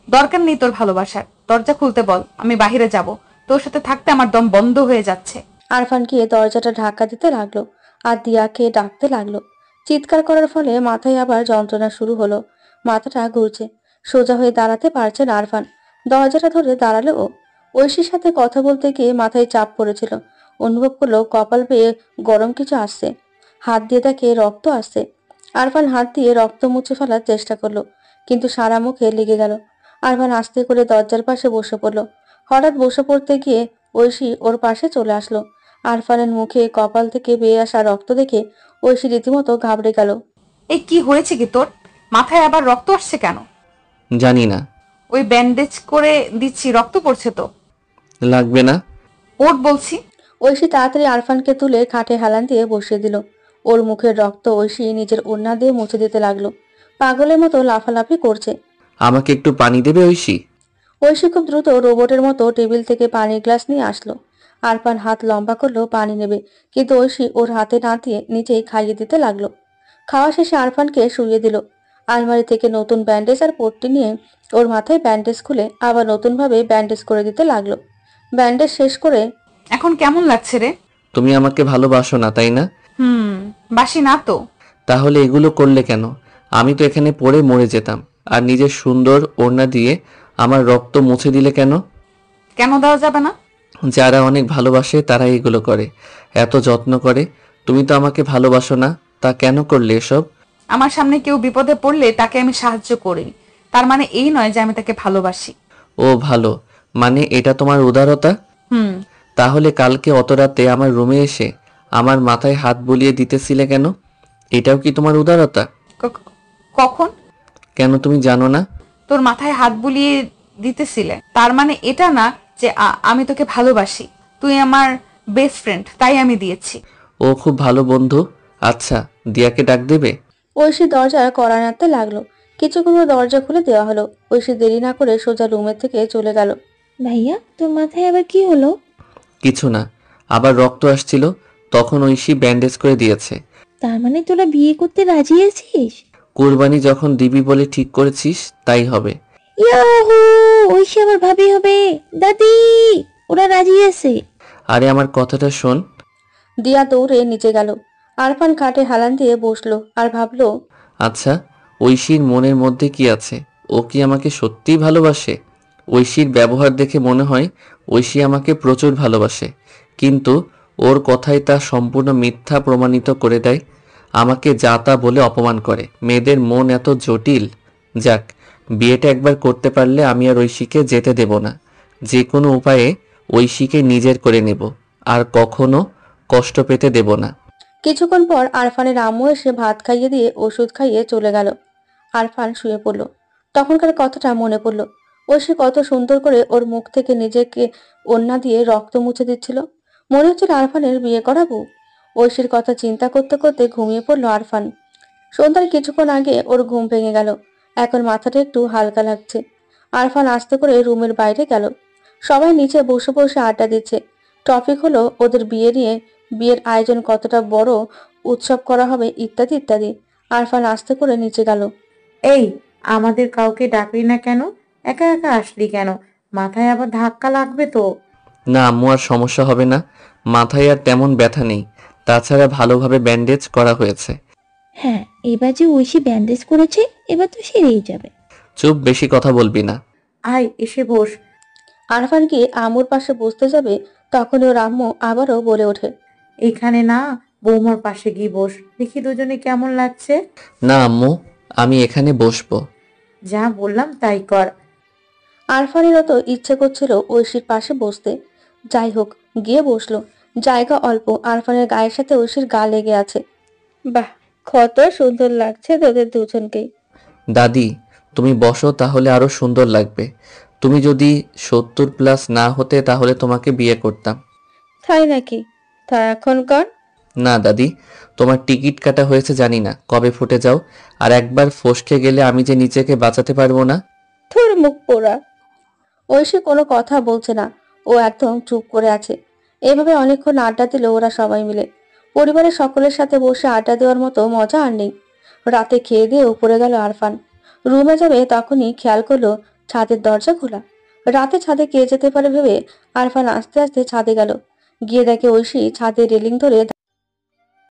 দরকার নেই তোর ভালোবাসার। দরজা খুলতে বল, আমি বাইরে যাব। তোর সাথে থাকতে আমার দম বন্ধ হয়ে যাচ্ছে। আরফান গিয়ে দরজাটা ধাক্কা দিতে লাগলো আর দিয়াকে ডাকতে লাগলো। চিৎকার করার ফলে মাথায় আবার যন্ত্রণা শুরু হলো। মাথাটা ঘুরছে। সোজা হয়ে দাঁড়াতে পারছে না আরফান। দরজাটা ধরে দাঁড়ালো ও। ঐশীর সাথে কথা বলতে গিয়ে মাথায় চাপ পড়েছিল। অনুভব করলো কপাল বেয়ে গরম কিছু আসছে। হাত দিয়ে তাকে রক্ত আসছে। আরফান হাত দিয়ে রক্ত মুছে ফেলার চেষ্টা করলো, কিন্তু সারা মুখে লেগে গেল। আরফান আস্তে করে দরজার পাশে বসে পড়লো। হঠাৎ বসে পড়তে গিয়ে ঐশী ওর পাশে চলে আসলো। আরফানের মুখে কপাল থেকে বেয়ে আসা রক্ত দেখে ঐশী রীতিমতো ঘাবড়ে গেল। এই কি হয়েছে কি তোর? মাথায় আবার রক্ত আসছে কেন? জানি না। ওই ব্যান্ডেজ করে দিচ্ছি, রক্ত পড়ছে তো। লাগবে না। ওঠ বলছি। ঐশী তাড়াতাড়ি আরফানকে তুলে খাটে হেলান দিয়ে বসিয়ে দিল। ওর মুখের রক্ত ঐশী নিজের ওড়না দিয়ে মুছে দিতে লাগলো। পাগলের মতো লাফালাফি করছে। আমাকে একটু পানি দেবে ঐশী? ঐশী খুব দ্রুত রোবটের মতো টেবিল থেকে পানির গ্লাস নিয়ে আসলো। আরফান হাত লম্বা করলো পানি নেবে, কিন্তু ঐশী ওর হাতে না দিয়ে নিচেই খাইয়ে দিতে লাগলো। খাওয়া শেষে আরফানকে শুইয়ে দিল। আলমারি থেকে নতুন ব্যান্ডেজ আর পট্টি নিয়ে ওর মাথায় ব্যান্ডেজ খুলে আবার নতুন ভাবে ব্যান্ডেজ করে দিতে লাগলো। ব্যান্ডেজ শেষ করে, এখন কেমন লাগছে রে? তুমি আমাকে ভালোবাসো না, তাই না? বাসি না তো। তাহলে এগুলো করলে কেন? আমি তো এখানে পড়ে মরে যেতাম, আর নিজের সুন্দর ওড়না দিয়ে আমার রক্ত মুছে দিলে কেন? কেন দেওয়া যাবে না? যারা অনেক ভালোবাসে তারা এগুলো করে, এত যত্ন করে। তুমি তো আমাকে ভালোবাসো না, তা কেন করলে এসব? আমার সামনে কেউ বিপদে পড়লে তাকে আমি সাহায্য করি, তার মানে এই নয় যে আমি তাকে ভালোবাসি। ও ভালো, মানে এটা তোমার উদারতা? হুম। তাহলে কালকে অত রাতে আমার রুমে এসে আমার মাথায় হাত বুলিয়ে দিতেছিলে কেন? এটাও কি তোমার উদারতা? কখন? কেন তুমি জানো না? তোর মাথায় হাত বুলিয়ে দিতেছিলে তার মানে এটা না যে আমি তোকে ভালোবাসি। তুই আমার বেস্ট ফ্রেন্ড, তাই আমি দিয়েছি। ও খুব ভালো বন্ধু। আচ্ছা, দিয়াকে ডাক দেবে? ঐশী দরজার কড়া নাড়তে লাগলো। কিছুক্ষণ পর দরজা খুলে দেওয়া হলো। ঐশী দেরি না করে সোজা রুমের থেকে চলে গেল। ভাইয়া তোর মাথায় আবার কি হলো? কিছু না, আবার রক্ত আসছিল, তখন ঐশী ব্যান্ডেজ করে দিয়েছে। তার মানে তোরা বিয়ে করতে রাজি আছিস? কুরবানি যখন দিবি বলে ঠিক করেছিস তাই হবে। ইয়াহু, ঐশী আবার ভাবি হবে। দাদি, ওরা রাজি আছে। আরে আমার কথাটা শোন। দিয়া দৌড়ে নিচে গেল। আরফান খাটে হেলান দিয়ে বসলো আর ভাবলো, আচ্ছা, ঐশীর মনের মধ্যে কি আছে? ও কি আমাকে সত্যিই ভালোবাসে? ঐশীর ব্যবহার দেখে মনে হয় ঐশী আমাকে প্রচুর ভালোবাসে, কিন্তু ওর কথাই তা সম্পূর্ণ মিথ্যা প্রমাণিত করে দেয়। আমাকে যা তা বলে অপমান করে। মেয়েদের মন এত জটিল। যাক, বিয়েটা একবার করতে পারলে আমি আর ঐশীকে যেতে দেব না। যে কোনো উপায়ে ঐশীকে নিজের করে নেব, আর কখনো কষ্ট পেতে দেব না। কিছুক্ষণ পর আরফানের আম্মু এসে ভাত খাইয়ে দিয়ে ওষুধ খাইয়ে চলে গেল। আরফান শুয়ে পড়ল। তখনকার কথাটা মনে পড়ল। ঐশী কত সুন্দর করে ওর মুখ থেকে নিজেকে ওড়না দিয়ে রক্ত মুছে দিচ্ছিল। মনে হচ্ছিল আরফানের বিয়ে করাবো। ঐশীর কথা চিন্তা করতে করতে ঘুমিয়ে পড়ল আরফান। সন্ধ্যার কিছুক্ষণ আগে ওর ঘুম ভেঙে গেল। এখন মাথাটা একটু হালকা লাগছে। আরফান আস্তে করে রুমের বাইরে গেল। সবাই নিচে বসে বসে আড্ডা দিচ্ছে। টপিক হলো ওদের বিয়ে নিয়ে, বিয়ের আয়োজন কতটা বড় উৎসব করা হবে ইত্যাদি ইত্যাদি। আরফান আস্তে করে নিচে গেল। এই, আমাদের কাউকে ডাকলি না কেন? একা একা আসলি কেন? মাথায় আবার ধাক্কা লাগবে তো। না আম্মু, আর সমস্যা হবে না। মাথায় আর তেমন ব্যথা নেই, তাছাড়া ভালোভাবে ব্যান্ডেজ করা হয়েছে। হ্যাঁ, এবার যে ঐশী ব্যান্ডেজ করেছে এবার তো সেরেই যাবে। চুপ, বেশি কথা বলবি না। আয় এসে বস। আরফান গিয়ে আম্মুর পাশে বসতে যাবে, তখন ওর আম্মু আবারও বলে ওঠে, এখানে না, বৌমার পাশে গিয়ে বস, দেখি দুজনে কেমন লাগছে। না আম্মু, আমি এখানে বসবো। যা বললাম তাই কর। আরফানেরও তো ইচ্ছে করছিল ঐশীর পাশে বসতে। যাই হোক, গিয়ে বসলো। জায়গা অল্প, আরফানের গায়ের সাথে ঐশীর গা লেগে আছে। বাহ, কত সুন্দর লাগছে তোদের দুজনকেই। দাদি, তুমি বসো, তাহলে আরো সুন্দর লাগবে। তুমি যদি 70+ না হতে তাহলে তোমাকে বিয়ে করতাম। তাই নাকি? তা এখন কর। না দাদি, তোমার টিকিট কাটা হয়েছে জানি না কবে ফুটে যাও, আর একবার ফসকে গেলে আমি যে নিজেকে বাঁচাতে পারবো না। তোর মুখ পোড়া। ঐশী কোনো কথা বলছে না, ও একদম চুপ করে আছে। এভাবে অনেকক্ষণ আড্ডা দিল ওরা সবাই মিলে। পরিবারের সকলের সাথে বসে আড্ডা দেওয়ার মতো মজা আর নেই। রাতে খেয়ে দিয়ে উপরে গেল আরফান। রুমে যাবে তখনই খেয়াল করলো ছাদের দরজা খোলা। রাতে ছাদে কে যেতে পারে ভেবে আরফান আস্তে আস্তে ছাদে গেল। গিয়ে দেখে ঐশী ছাদে রেলিং ধরে